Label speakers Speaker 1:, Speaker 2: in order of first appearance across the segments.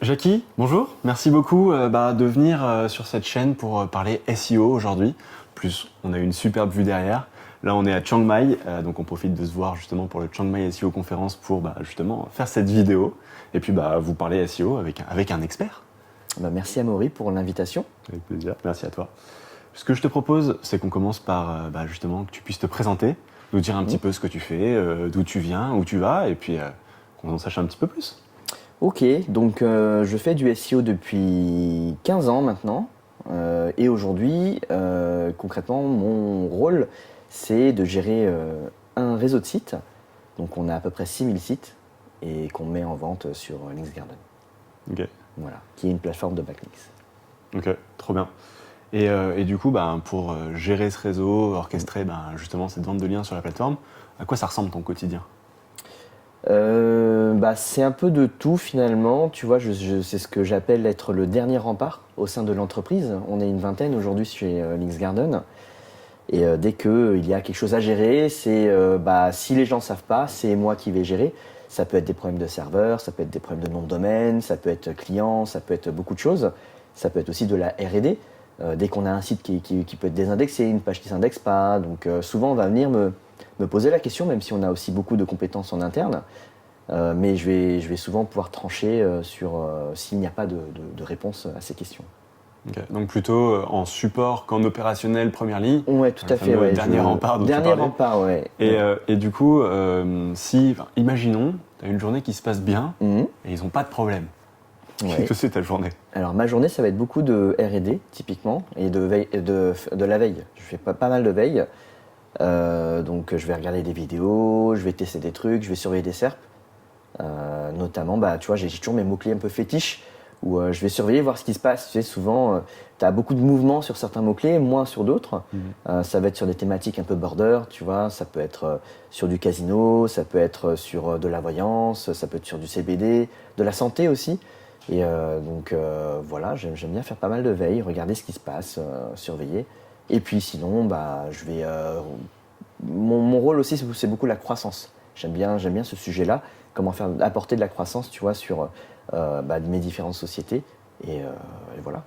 Speaker 1: Jackie, bonjour. Merci beaucoup de venir sur cette chaîne pour parler SEO aujourd'hui. Plus, on a une superbe vue derrière. Là, on est à Chiang Mai, donc on profite de se voir justement pour le Chiang Mai SEO conférence pour justement faire cette vidéo et puis vous parler SEO avec un expert.
Speaker 2: Merci Amaury pour l'invitation.
Speaker 1: Avec plaisir, merci à toi. Ce que je te propose, c'est qu'on commence par justement que tu puisses te présenter, nous dire un petit peu ce que tu fais, d'où tu viens, où tu vas, et puis qu'on en sache un petit peu plus.
Speaker 2: Ok, donc je fais du SEO depuis 15 ans maintenant. Et aujourd'hui, concrètement, mon rôle, c'est de gérer un réseau de sites. Donc on a à peu près 6000 sites et qu'on met en vente sur Linksgarden.
Speaker 1: Ok.
Speaker 2: Voilà, qui est une plateforme de backlinks.
Speaker 1: Ok, trop bien. Et du coup, pour gérer ce réseau, orchestrer justement cette vente de liens sur la plateforme, à quoi ça ressemble ton quotidien ?
Speaker 2: C'est un peu de tout finalement. Tu vois, c'est ce que j'appelle être le dernier rempart au sein de l'entreprise. On est une vingtaine aujourd'hui chez Linksgarden. Et dès qu'il y a quelque chose à gérer, c'est si les gens ne savent pas, c'est moi qui vais gérer. Ça peut être des problèmes de serveur, ça peut être des problèmes de nom de domaine, ça peut être client, ça peut être beaucoup de choses. Ça peut être aussi de la R&D. Dès qu'on a un site qui peut être désindexé, une page qui ne s'indexe pas. Donc souvent on va venir me poser la question, même si on a aussi beaucoup de compétences en interne. Mais je vais souvent pouvoir trancher sur s'il n'y a pas de réponse à ces questions.
Speaker 1: Okay. Donc plutôt en support qu'en opérationnel première ligne.
Speaker 2: Ouais, tout à fait. Ouais,
Speaker 1: dernier rempart dont tu parlais.
Speaker 2: Dernier rempart, ouais.
Speaker 1: Et du coup, imaginons, tu as une journée qui se passe bien et ils n'ont pas de problème.
Speaker 2: Ouais.
Speaker 1: Qu'est-ce que c'est ta journée ?
Speaker 2: Alors ma journée, ça va être beaucoup de R&D typiquement et de la veille. Je fais pas mal de veille. Donc je vais regarder des vidéos, je vais tester des trucs, je vais surveiller des SERPs. Notamment, tu vois, j'ai toujours mes mots-clés un peu fétiches où je vais surveiller, voir ce qui se passe. Tu sais, souvent, tu as beaucoup de mouvements sur certains mots-clés, moins sur d'autres. Ça va être sur des thématiques un peu border, tu vois. Ça peut être sur du casino, ça peut être sur de la voyance, ça peut être sur du CBD, de la santé aussi. Et voilà, j'aime bien faire pas mal de veille, regarder ce qui se passe, surveiller. Et puis sinon, je vais... Mon rôle aussi, c'est beaucoup la croissance. J'aime bien ce sujet-là, comment apporter de la croissance, tu vois, sur mes différentes sociétés. Et voilà.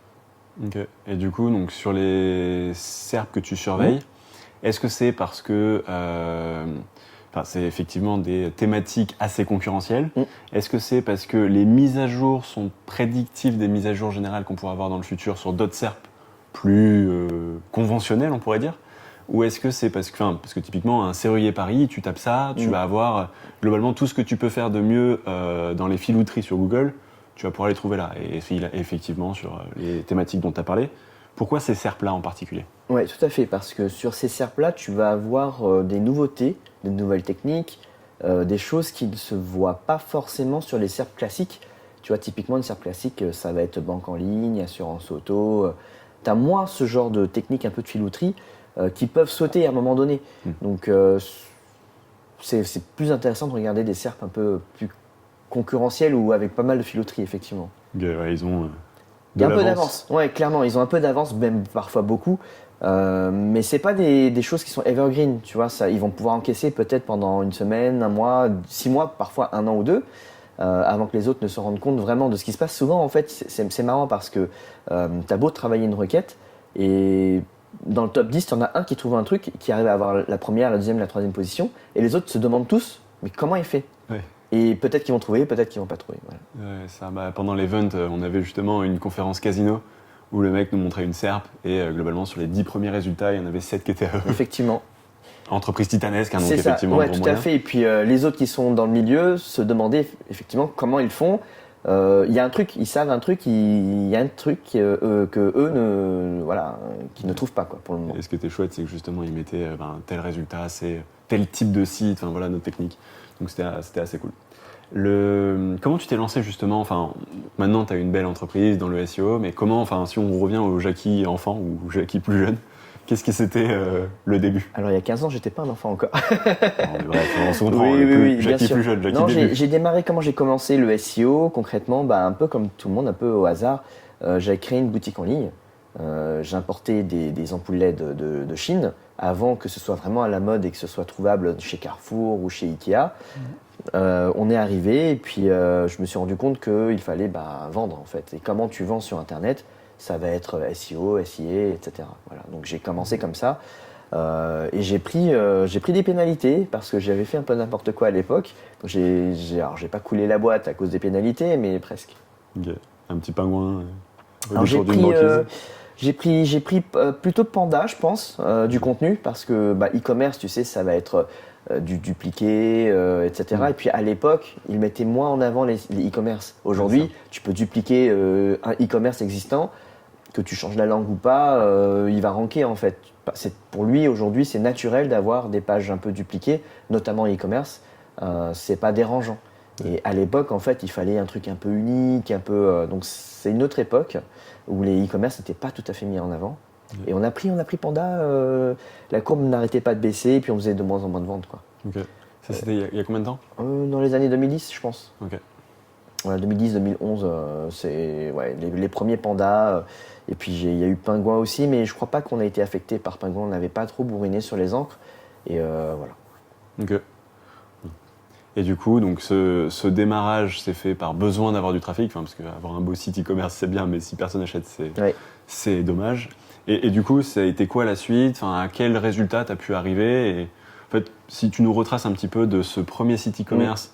Speaker 1: Ok. Et du coup, donc, sur les SERPs que tu surveilles, est-ce que c'est parce que c'est effectivement des thématiques assez concurrentielles ? Est-ce que c'est parce que les mises à jour sont prédictives des mises à jour générales qu'on pourra avoir dans le futur sur d'autres SERPs plus conventionnelles, on pourrait dire ? Ou est-ce que c'est parce que typiquement un serrurier Paris, tu tapes ça, tu vas avoir globalement tout ce que tu peux faire de mieux dans les filouteries sur Google, tu vas pouvoir les trouver là. Et effectivement sur les thématiques dont tu as parlé, pourquoi ces SERPs-là en particulier ?
Speaker 2: Oui, tout à fait, parce que sur ces SERPs-là, tu vas avoir des nouveautés, des nouvelles techniques, des choses qui ne se voient pas forcément sur les SERPs classiques. Tu vois, typiquement, une SERP classique, ça va être banque en ligne, assurance auto. Tu as moins ce genre de technique un peu de filouterie qui peuvent sauter à un moment donné. Donc, c'est plus intéressant de regarder des SERPs un peu plus concurrentiels ou avec pas mal de filouterie, effectivement.
Speaker 1: Ouais, ils ont
Speaker 2: il y a un peu d'avance. Ouais, clairement, ils ont un peu d'avance, même parfois beaucoup. Mais c'est pas des choses qui sont evergreen, tu vois. Ça, ils vont pouvoir encaisser peut-être pendant une semaine, un mois, 6 mois, parfois un an ou deux, avant que les autres ne se rendent compte vraiment de ce qui se passe. Souvent, en fait, c'est marrant parce que t'as beau travailler une requête et dans le top 10, tu en as un qui trouve un truc qui arrive à avoir la première, la deuxième, la troisième position, et les autres se demandent tous, mais comment il fait ?
Speaker 1: Ouais.
Speaker 2: Et peut-être qu'ils vont trouver, peut-être qu'ils vont pas trouver. Voilà.
Speaker 1: Ouais, pendant l'event, on avait justement une conférence casino où le mec nous montrait une SERP et globalement sur les 10 premiers résultats, il y en avait 7 qui étaient
Speaker 2: effectivement.
Speaker 1: Entreprise titanesque, donc
Speaker 2: c'est
Speaker 1: effectivement.
Speaker 2: Ouais, tout à fait. Et puis les autres qui sont dans le milieu se demandaient effectivement comment ils font. Il y a un truc, ils savent un truc, il y a un truc que eux qui ne trouvent pas pour le moment.
Speaker 1: Et ce qui était chouette, c'est que justement ils mettaient tel résultat, c'est tel type de site, notre technique. Donc c'était assez cool. Comment tu t'es lancé justement ? Maintenant tu as une belle entreprise dans le SEO, mais comment, si on revient au Jackie enfant ou Jackie plus jeune, qu'est-ce que c'était le début ?
Speaker 2: Alors il y a 15 ans, j'étais pas un enfant encore.
Speaker 1: Bref, on se comprend,
Speaker 2: oui,
Speaker 1: Jackie plus jeune, Jackie
Speaker 2: non,
Speaker 1: début.
Speaker 2: J'ai démarré, comment j'ai commencé le SEO concrètement, un peu comme tout le monde, un peu au hasard. J'avais créé une boutique en ligne. J'importais des ampoules LED de Chine avant que ce soit vraiment à la mode et que ce soit trouvable chez Carrefour ou chez Ikea. On est arrivé et puis je me suis rendu compte qu'il fallait vendre en fait. Et comment tu vends sur Internet, ça va être SEO, SIA, etc. Voilà. Donc j'ai commencé comme ça et j'ai pris des pénalités parce que j'avais fait un peu n'importe quoi à l'époque. Donc alors j'ai pas coulé la boîte à cause des pénalités, mais presque.
Speaker 1: Ok. Un petit pingouin
Speaker 2: Alors
Speaker 1: autour d'une banquise.
Speaker 2: j'ai pris plutôt Panda, je pense, du contenu parce que e-commerce, tu sais, ça va être du dupliqué, etc. Et puis à l'époque, ils mettaient moins en avant les e-commerce. Aujourd'hui, tu peux dupliquer un e-commerce existant, que tu changes la langue ou pas, il va ranker en fait. Pour lui, aujourd'hui, c'est naturel d'avoir des pages un peu dupliquées, notamment e-commerce. C'est pas dérangeant. Et à l'époque, en fait, il fallait un truc un peu unique, donc c'est une autre époque où les e-commerce n'étaient pas tout à fait mis en avant. Et on a pris Panda, la courbe n'arrêtait pas de baisser, et puis on faisait de moins en moins de ventes, quoi.
Speaker 1: Ok. Ça, c'était il y a combien de temps?
Speaker 2: Dans les années 2010, je pense.
Speaker 1: Ok.
Speaker 2: Voilà, 2010-2011, c'est les premiers pandas. Et puis il y a eu Pingouin aussi, mais je crois pas qu'on a été affecté par Pingouin. On n'avait pas trop bourriné sur les encres. Et voilà.
Speaker 1: Ok. Et du coup, donc ce démarrage s'est fait par besoin d'avoir du trafic, parce qu'avoir un beau site e-commerce c'est bien, mais si personne n'achète, c'est dommage. Et du coup, ça a été quoi la suite? À quel résultat tu as pu arriver? Et en fait, si tu nous retraces un petit peu de ce premier site e-commerce,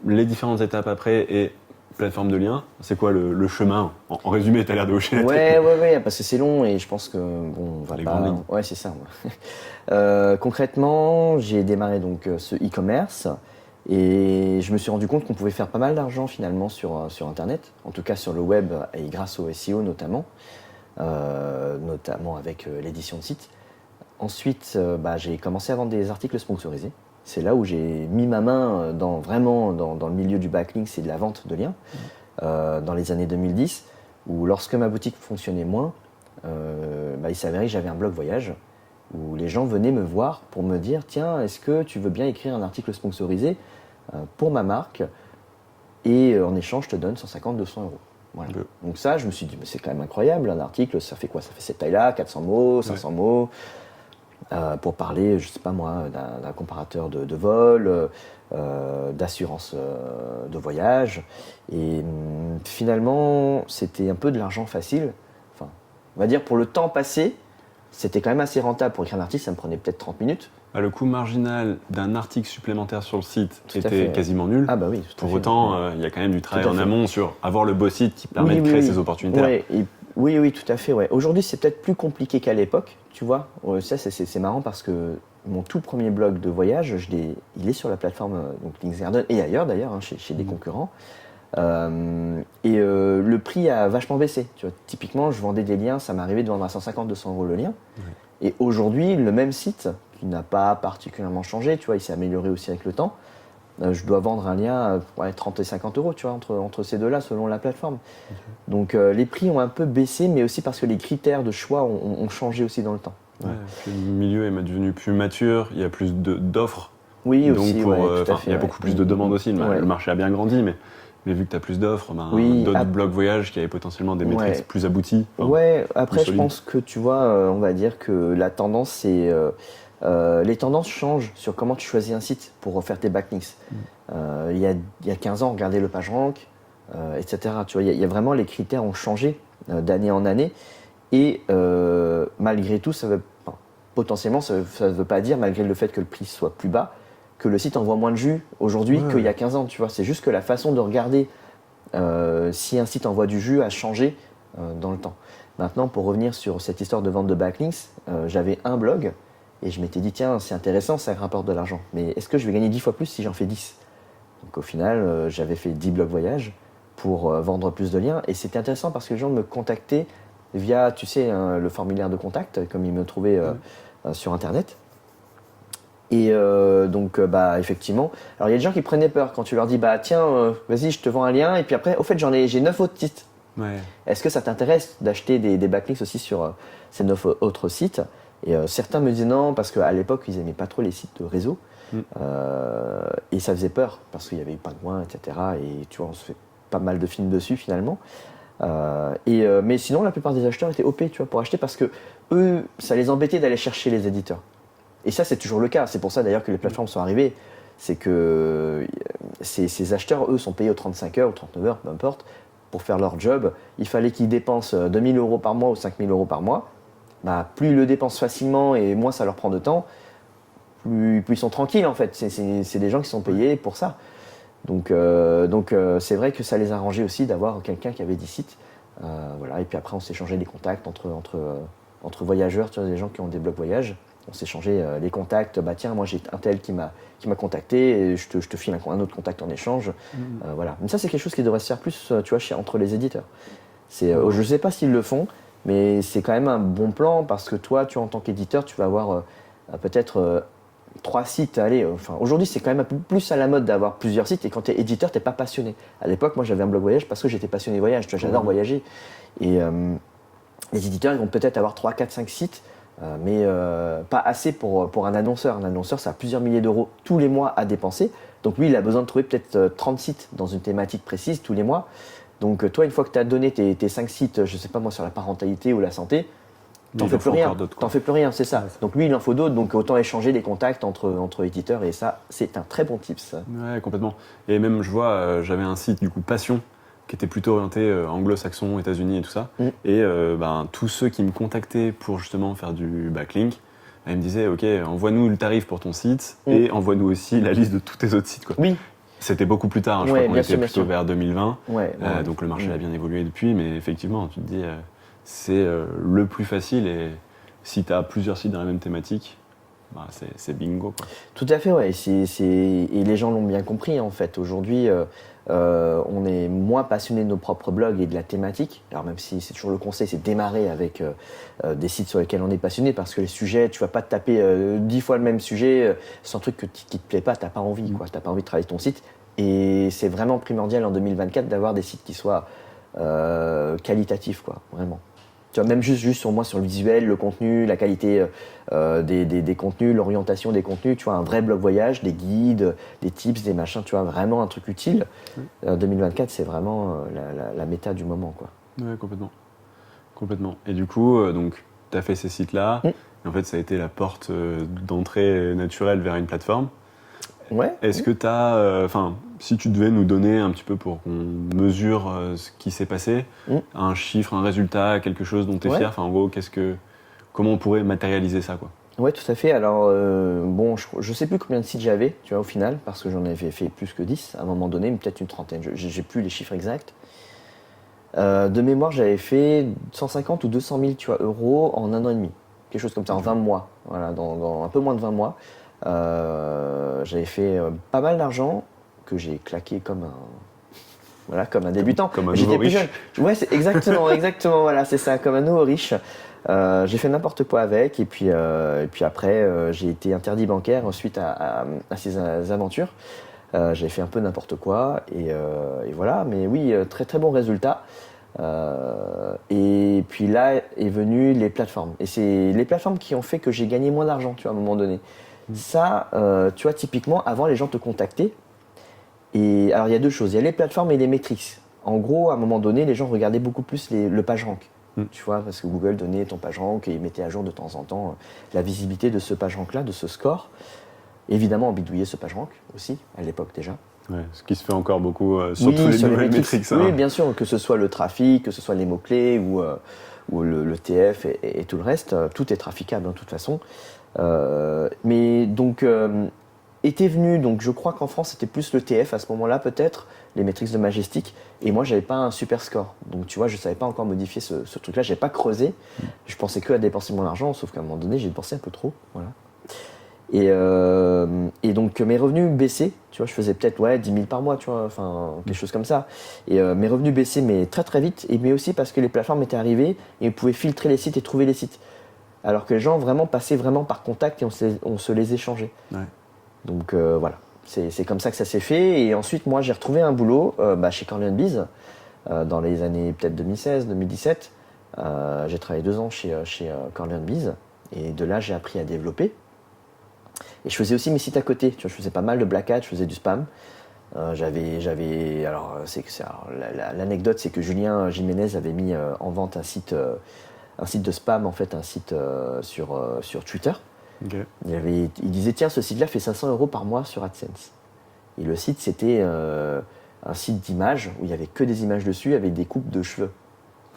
Speaker 1: les différentes étapes après et plateforme de lien, c'est quoi le chemin? En résumé, tu as l'air de hocher la tête.
Speaker 2: Ouais, parce que c'est long et je pense que on va
Speaker 1: Les
Speaker 2: pas.
Speaker 1: grandes lignes.
Speaker 2: Ouais, c'est ça. Concrètement, j'ai démarré donc ce e-commerce et je me suis rendu compte qu'on pouvait faire pas mal d'argent finalement sur Internet, en tout cas sur le web et grâce au SEO notamment, notamment avec l'édition de sites. Ensuite, j'ai commencé à vendre des articles sponsorisés. C'est là où j'ai mis ma main dans le milieu du backlink, c'est de la vente de liens, dans les années 2010, où lorsque ma boutique fonctionnait moins, il s'avérait que j'avais un blog voyage, où les gens venaient me voir pour me dire « Tiens, est-ce que tu veux bien écrire un article sponsorisé pour ma marque et en échange, je te donne 150-200 euros. » Voilà. Donc ça, je me suis dit « C'est quand même incroyable, un article, ça fait quoi? Ça fait cette taille-là, 400 mots, 500 mots ?» pour parler, je sais pas moi, d'un comparateur de vol, d'assurance de voyage. Et finalement, c'était un peu de l'argent facile. Enfin, on va dire pour le temps passé, c'était quand même assez rentable. Pour écrire un article, ça me prenait peut-être 30 minutes.
Speaker 1: Le coût marginal d'un article supplémentaire sur le site était quasiment nul.
Speaker 2: Ah bah oui, tout à
Speaker 1: pour
Speaker 2: fait.
Speaker 1: autant, il y a quand même du travail en amont sur avoir le beau site qui permet de créer ces opportunités-là.
Speaker 2: Oui, tout à fait. Ouais. Aujourd'hui, c'est peut-être plus compliqué qu'à l'époque, tu vois. Ça, c'est marrant parce que mon tout premier blog de voyage, il est sur la plateforme donc Linksgarden et ailleurs d'ailleurs, chez des concurrents. Le prix a vachement baissé. Tu vois. Typiquement, je vendais des liens, ça m'arrivait de vendre à 150-200 euros le lien. Ouais. Et aujourd'hui, le même site, qui n'a pas particulièrement changé, tu vois, il s'est amélioré aussi avec le temps. Je dois vendre un lien à 30 et 50 euros, tu vois, entre ces deux-là, selon la plateforme. Donc les prix ont un peu baissé, mais aussi parce que les critères de choix ont changé aussi dans le temps.
Speaker 1: Ouais, puis le milieu est devenu plus mature, il y a plus d'offres.
Speaker 2: Oui,
Speaker 1: donc
Speaker 2: aussi,
Speaker 1: il y a beaucoup plus de demandes aussi. Le marché a bien grandi, mais vu que tu as plus d'offres, d'autres blogs voyage qui avaient potentiellement des métriques plus abouties.
Speaker 2: Après, je pense que tu vois, on va dire que la tendance, c'est. Les tendances changent sur comment tu choisis un site pour faire tes backlinks. Il y a 15 ans, regardez le PageRank, etc. Tu vois, il y a vraiment les critères ont changé d'année en année. Et malgré tout, potentiellement, ça ne veut pas dire, malgré le fait que le prix soit plus bas, que le site envoie moins de jus aujourd'hui qu'il y a 15 ans. Tu vois, c'est juste que la façon de regarder si un site envoie du jus a changé dans le temps. Maintenant, pour revenir sur cette histoire de vente de backlinks, j'avais un blog. Et je m'étais dit, tiens, c'est intéressant, ça rapporte de l'argent. Mais est-ce que je vais gagner 10 fois plus si j'en fais 10? Donc au final, j'avais fait 10 blogs voyage pour vendre plus de liens. Et c'était intéressant parce que les gens me contactaient via, tu sais, le formulaire de contact, comme ils me trouvaient sur Internet. Et donc, effectivement. Alors il y a des gens qui prenaient peur quand tu leur dis, tiens, vas-y, je te vends un lien. Et puis après, au fait, j'ai 9 autres sites.
Speaker 1: Ouais.
Speaker 2: Est-ce que ça t'intéresse d'acheter des backlinks aussi sur ces 9 autres sites? Et certains me disaient non, parce qu'à l'époque, ils n'aimaient pas trop les sites de réseau. Et ça faisait peur, parce qu'il y avait eu Pingouin, etc. Et tu vois, on se fait pas mal de films dessus, finalement. Mais sinon, la plupart des acheteurs étaient OP, tu vois, pour acheter, parce que eux, ça les embêtait d'aller chercher les éditeurs. Et ça, c'est toujours le cas. C'est pour ça, d'ailleurs, que les plateformes sont arrivées. c'est que ces acheteurs, eux, sont payés aux 35 heures ou 39 heures, peu importe, pour faire leur job. Il fallait qu'ils dépensent 2 000 € par mois ou 5 000 € par mois. Bah, plus ils le dépensent facilement et moins ça leur prend de temps, plus ils sont tranquilles en fait. C'est des gens qui sont payés pour ça. Donc c'est vrai que ça les a arrangés aussi d'avoir quelqu'un qui avait 10 sites. Voilà. Et puis après, on s'échangeait des contacts entre voyageurs, tu vois, des gens qui ont des blogs voyages. On s'échangeait les contacts. Bah tiens, moi j'ai un tel qui m'a contacté et je te file un autre contact en échange. Voilà. Mais ça, c'est quelque chose qui devrait se faire plus, tu vois, entre les éditeurs. Je ne sais pas s'ils le font, mais c'est quand même un bon plan parce que toi, tu en tant qu'éditeur, tu vas avoir peut-être 3 sites. Allez, aujourd'hui, c'est quand même un peu plus à la mode d'avoir plusieurs sites. Et quand tu es éditeur, tu n'es pas passionné. À l'époque, moi, j'avais un blog voyage parce que j'étais passionné voyage. Tu vois, j'adore voyager. Et les éditeurs, ils vont peut-être avoir 3, 4, 5 sites, mais pas assez pour un annonceur. Un annonceur, ça a plusieurs milliers d'euros tous les mois à dépenser. Donc lui, il a besoin de trouver peut-être 30 sites dans une thématique précise tous les mois. Donc toi, une fois que tu as donné tes 5 sites, je sais pas moi, sur la parentalité ou la santé, t'en fais plus rien. T'en fais plus rien, c'est ça. Donc lui, il en faut d'autres, donc autant échanger des contacts entre éditeurs, et ça, c'est un très bon tips.
Speaker 1: Ouais, complètement. Et même, je vois, j'avais un site, du coup, Passion, qui était plutôt orienté anglo-saxon, États-Unis et tout ça. Et tous ceux qui me contactaient pour justement faire du backlink, ils me disaient, OK, envoie-nous le tarif pour ton site et envoie-nous aussi la liste de tous tes autres sites, quoi.
Speaker 2: Oui.
Speaker 1: C'était beaucoup plus tard, je crois qu'on était plutôt vers 2020. Donc le marché a bien évolué depuis, mais effectivement, tu te dis, c'est le plus facile, et si tu as plusieurs sites dans la même thématique, bah, c'est bingo, quoi.
Speaker 2: Tout à fait, ouais. Et les gens l'ont bien compris en fait. Aujourd'hui, on est moins passionné de nos propres blogs et de la thématique. Alors même si c'est toujours le conseil, c'est de démarrer avec des sites sur lesquels on est passionné, parce que les sujets, tu vas pas te taper 10 fois le même sujet sans truc qui te plaît pas, t'as pas envie, quoi. T'as pas envie de travailler ton site. Et c'est vraiment primordial en 2024 d'avoir des sites qui soient qualitatifs, quoi, vraiment. Tu vois, même juste sur moi, sur le visuel, le contenu, la qualité des contenus, l'orientation des contenus, tu vois, un vrai blog voyage, des guides, des tips, des machins, tu vois, vraiment un truc utile. 2024, c'est vraiment la méta du moment, quoi.
Speaker 1: Ouais, complètement. Et du coup, donc, tu as fait ces sites-là, et en fait, ça a été la porte d'entrée naturelle vers une plateforme.
Speaker 2: Ouais.
Speaker 1: Est-ce que tu as, si tu devais nous donner un petit peu pour qu'on mesure ce qui s'est passé, un chiffre, un résultat, quelque chose dont tu es fier, en gros, comment on pourrait matérialiser ça, quoi?
Speaker 2: Ouais, tout à fait. Alors, je sais plus combien de sites j'avais, tu vois, au final, parce que j'en avais fait plus que 10 à un moment donné, peut-être une trentaine, j'ai plus les chiffres exacts. De mémoire, j'avais fait 150 ou 200 000 euros en 1 an et demi, quelque chose comme ça, en 20 mois, voilà, dans un peu moins de 20 mois. J'avais fait pas mal d'argent que j'ai claqué comme un débutant.
Speaker 1: Comme un nouveau riche.
Speaker 2: Ouais, c'est exactement, voilà, c'est ça, comme un nouveau riche. J'ai fait n'importe quoi avec, et puis après, j'ai été interdit bancaire suite à ces aventures. J'ai fait un peu n'importe quoi, et voilà, mais oui, très très bon résultat. Et puis là est venu les plateformes, et c'est les plateformes qui ont fait que j'ai gagné moins d'argent, tu vois, à un moment donné. Ça, tu vois, typiquement, avant, les gens te contactaient. Et alors, il y a deux choses. Il y a les plateformes et les métriques. En gros, à un moment donné, les gens regardaient beaucoup plus le PageRank. Tu vois, parce que Google donnait ton PageRank et il mettait à jour de temps en temps la visibilité de ce PageRank-là, de ce score. Évidemment, on bidouillait ce PageRank aussi, à l'époque déjà.
Speaker 1: Ouais, ce qui se fait encore beaucoup, surtout les nouvelles métriques.
Speaker 2: Oui, bien sûr, que ce soit le trafic, que ce soit les mots-clés ou le TF et tout le reste. Tout est traficable, de toute façon. Mais donc était venu, donc je crois qu'en France c'était plus le TF à ce moment-là, peut-être les métriques de Majestic, et moi j'avais pas un super score, donc tu vois, je savais pas encore modifier ce truc-là, j'avais pas creusé, je pensais que à dépenser mon argent, sauf qu'à un moment donné j'ai dépensé un peu trop, voilà. Et donc mes revenus baissaient, tu vois, je faisais peut-être 10 000 par mois, tu vois, enfin quelque chose comme ça. Et mes revenus baissaient, mais très très vite, mais aussi parce que les plateformes étaient arrivées et on pouvait filtrer les sites et trouver les sites. Alors que les gens vraiment passaient vraiment par contact et on se les échangeait. Ouais. Donc voilà, c'est comme ça que ça s'est fait. Et ensuite, moi, j'ai retrouvé un boulot chez Corleone Biz dans les années peut-être 2016, 2017. J'ai travaillé 2 ans chez Corleone Biz. Et de là, j'ai appris à développer. Et je faisais aussi mes sites à côté. Tu vois, je faisais pas mal de black hat, je faisais du spam. L'anecdote, c'est que Julien Jiménez avait mis en vente un site de spam, en fait, un site sur Twitter.
Speaker 1: Okay.
Speaker 2: Il disait tiens, ce site-là fait 500 € par mois sur AdSense. Et le site, c'était un site d'images où il n'y avait que des images dessus avec des coupes de cheveux.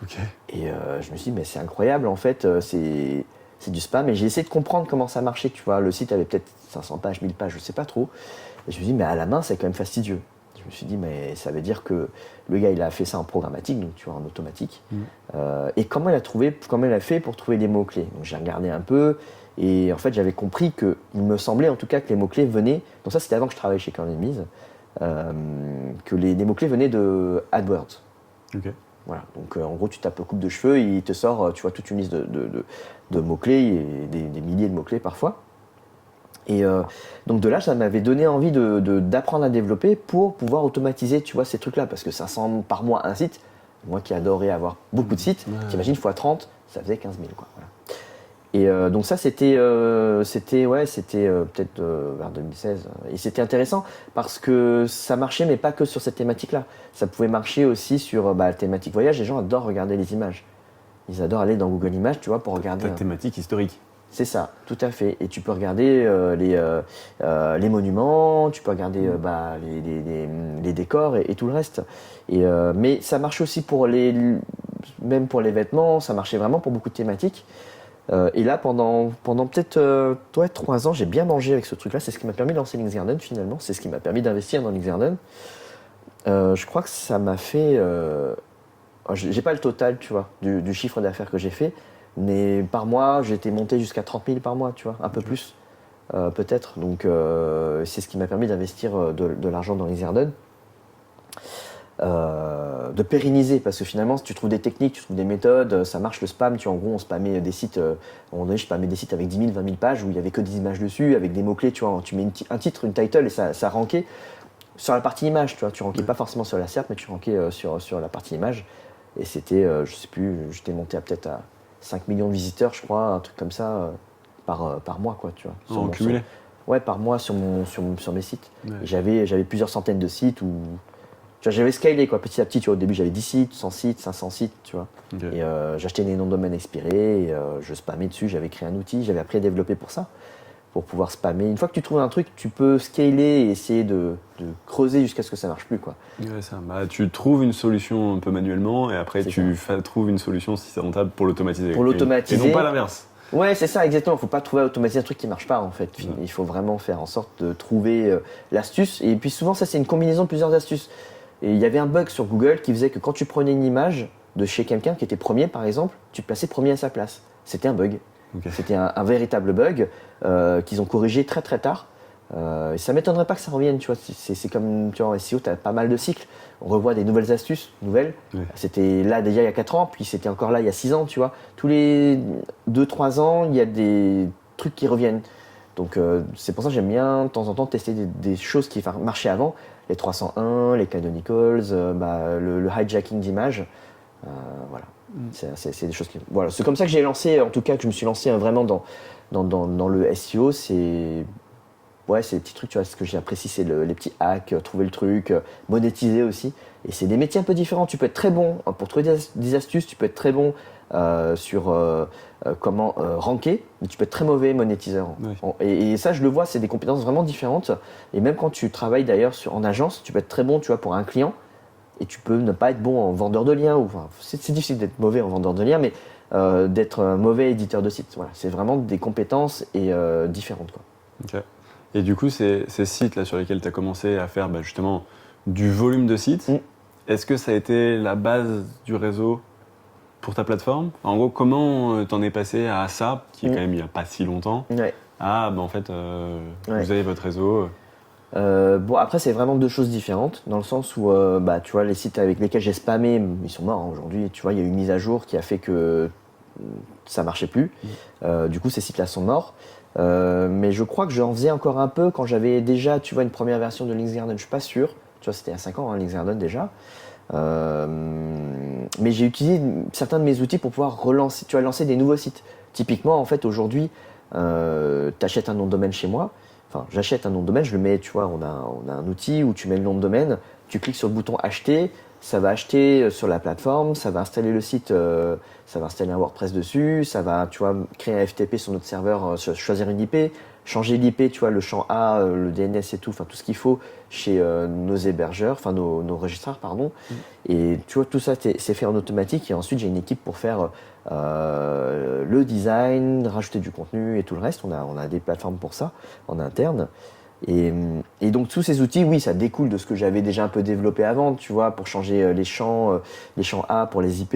Speaker 1: Okay.
Speaker 2: Et je me suis dit, mais c'est incroyable, en fait, c'est du spam. Et j'ai essayé de comprendre comment ça marchait. Tu vois, le site avait peut-être 500 pages, 1000 pages, je ne sais pas trop. Et je me suis dit, mais à la main, c'est quand même fastidieux. Je me suis dit, mais ça veut dire que le gars, il a fait ça en programmatique, donc tu vois, en automatique. Et comment il a fait pour trouver des mots-clés? Donc j'ai regardé un peu. Et en fait, j'avais compris qu'il me semblait en tout cas que les mots-clés venaient, donc ça c'était avant que je travaillais chez Cornemise, que les mots-clés venaient de AdWords.
Speaker 1: Okay.
Speaker 2: Voilà, donc en gros tu tapes coupe de cheveux et il te sort, tu vois, toute une liste de mots-clés, et des milliers de mots-clés parfois. Et donc de là, ça m'avait donné envie d'apprendre à développer pour pouvoir automatiser, tu vois, ces trucs-là, parce que 500 par mois un site, moi qui adorais avoir beaucoup de sites, t'imagines fois 30, ça faisait 15 000 quoi. Voilà. Et donc ça, c'était peut-être vers 2016. Et c'était intéressant parce que ça marchait, mais pas que sur cette thématique-là. Ça pouvait marcher aussi sur la thématique voyage. Les gens adorent regarder les images. Ils adorent aller dans Google Images, tu vois, pour regarder.
Speaker 1: Ta thématique historique.
Speaker 2: C'est ça, tout à fait. Et tu peux regarder les monuments, tu peux regarder les décors et tout le reste. Mais ça marche aussi même pour les vêtements, ça marchait vraiment pour beaucoup de thématiques. Et là, pendant peut-être 3 ans, j'ai bien mangé avec ce truc-là. C'est ce qui m'a permis de lancer Links Garden finalement. C'est ce qui m'a permis d'investir dans Links Garden. Je crois que ça m'a fait... j'ai pas le total, tu vois, du chiffre d'affaires que j'ai fait. Mais par mois, j'étais monté jusqu'à 30 000 par mois, tu vois, un peu plus, peut-être. Donc, c'est ce qui m'a permis d'investir de l'argent dans Links Garden. De pérenniser, parce que finalement si tu trouves des techniques, tu trouves des méthodes, ça marche le spam. En gros on spammait des sites, à un moment donné je spammais des sites avec 10 000, 20 000 pages où il n'y avait que des images dessus, avec des mots-clés, tu vois, tu mets un titre, une title et ça rankait sur la partie image, tu vois, tu rankais pas forcément sur la SERP mais tu rankais sur la partie image. Et c'était, je sais plus, j'étais monté peut-être à 5 millions de visiteurs je crois, un truc comme ça par mois quoi, tu vois.
Speaker 1: En cumulé?
Speaker 2: Ouais, par mois sur mes sites.
Speaker 1: Ouais.
Speaker 2: Et j'avais plusieurs centaines de sites où j'avais scalé quoi, petit à petit, tu vois, au début j'avais 10 sites, 100 sites, 500 sites, tu vois. Okay. Et j'achetais des noms de domaine expirés, et je spammais dessus, j'avais créé un outil, j'avais appris à développer pour ça, pour pouvoir spammer. Une fois que tu trouves un truc, tu peux scaler et essayer de creuser jusqu'à ce que ça marche plus quoi.
Speaker 1: Ouais, ça. Tu trouves une solution un peu manuellement, et après trouves une solution si c'est rentable pour l'automatiser.
Speaker 2: Pour l'automatiser.
Speaker 1: Et non pas l'inverse.
Speaker 2: Ouais, c'est ça, exactement. Il ne faut pas trouver à automatiser un truc qui ne marche pas en fait. Il faut vraiment faire en sorte de trouver l'astuce. Et puis souvent ça c'est une combinaison de plusieurs astuces. Et il y avait un bug sur Google qui faisait que quand tu prenais une image de chez quelqu'un qui était premier par exemple, tu te plaçais premier à sa place. C'était un bug. Okay. C'était un véritable bug qu'ils ont corrigé très très tard. Et ça m'étonnerait pas que ça revienne, tu vois. C'est comme, tu vois, en SEO, tu as pas mal de cycles. On revoit des nouvelles astuces, nouvelles. Oui. C'était là déjà il y a 4 ans, puis c'était encore là il y a 6 ans, tu vois. Tous les 2-3 ans, il y a des trucs qui reviennent. Donc c'est pour ça que j'aime bien de temps en temps tester des choses qui marchaient avant. Les 301, les canonicals, le hijacking d'images. Voilà. C'est des choses qui... Voilà. C'est comme ça que j'ai lancé, en tout cas que je me suis lancé vraiment dans le SEO. C'est des petits trucs, tu vois, ce que j'ai apprécié, c'est les petits hacks, trouver le truc, monétiser aussi. Et c'est des métiers un peu différents. Tu peux être très bon pour trouver des astuces, tu peux être très bon sur comment ranker, mais tu peux être très mauvais monétiseur. Oui. Et ça, je le vois, c'est des compétences vraiment différentes. Et même quand tu travailles d'ailleurs en agence, tu peux être très bon, tu vois, pour un client, et tu peux ne pas être bon en vendeur de liens. C'est difficile d'être mauvais en vendeur de liens, mais d'être un mauvais éditeur de site. Voilà, c'est vraiment des compétences différentes, quoi.
Speaker 1: Okay. Et du coup, ces sites là sur lesquels tu as commencé à faire justement du volume de sites, est-ce que ça a été la base du réseau pour ta plateforme? En gros, comment t'en es passé à ça, qui est quand même il n'y a pas si longtemps, en fait, vous avez votre réseau
Speaker 2: après, c'est vraiment deux choses différentes, dans le sens où, tu vois, les sites avec lesquels j'ai spammé, ils sont morts aujourd'hui. Tu vois, il y a eu une mise à jour qui a fait que ça marchait plus. Du coup, ces sites-là sont morts. Mais je crois que j'en faisais encore un peu quand j'avais déjà, tu vois, une première version de Links Garden. Je suis pas sûr. Tu vois, c'était il y a 5 ans, Links Garden déjà. Mais j'ai utilisé certains de mes outils pour pouvoir lancer des nouveaux sites. Typiquement, en fait, aujourd'hui, tu achètes un nom de domaine chez moi. Enfin, j'achète un nom de domaine, je le mets, tu vois, on a un outil où tu mets le nom de domaine, tu cliques sur le bouton acheter, ça va acheter sur la plateforme, ça va installer le site, ça va installer un WordPress dessus, ça va, tu vois, créer un FTP sur notre serveur, choisir une IP, changer l'IP, tu vois, le champ A, le DNS et tout, enfin tout ce qu'il faut chez nos hébergeurs, enfin nos registraires, pardon. Et tu vois, tout ça, c'est fait en automatique. Et ensuite, j'ai une équipe pour faire le design, rajouter du contenu et tout le reste. On a des plateformes pour ça en interne. Et donc tous ces outils, oui, ça découle de ce que j'avais déjà un peu développé avant, tu vois, pour changer les champs A pour les IP,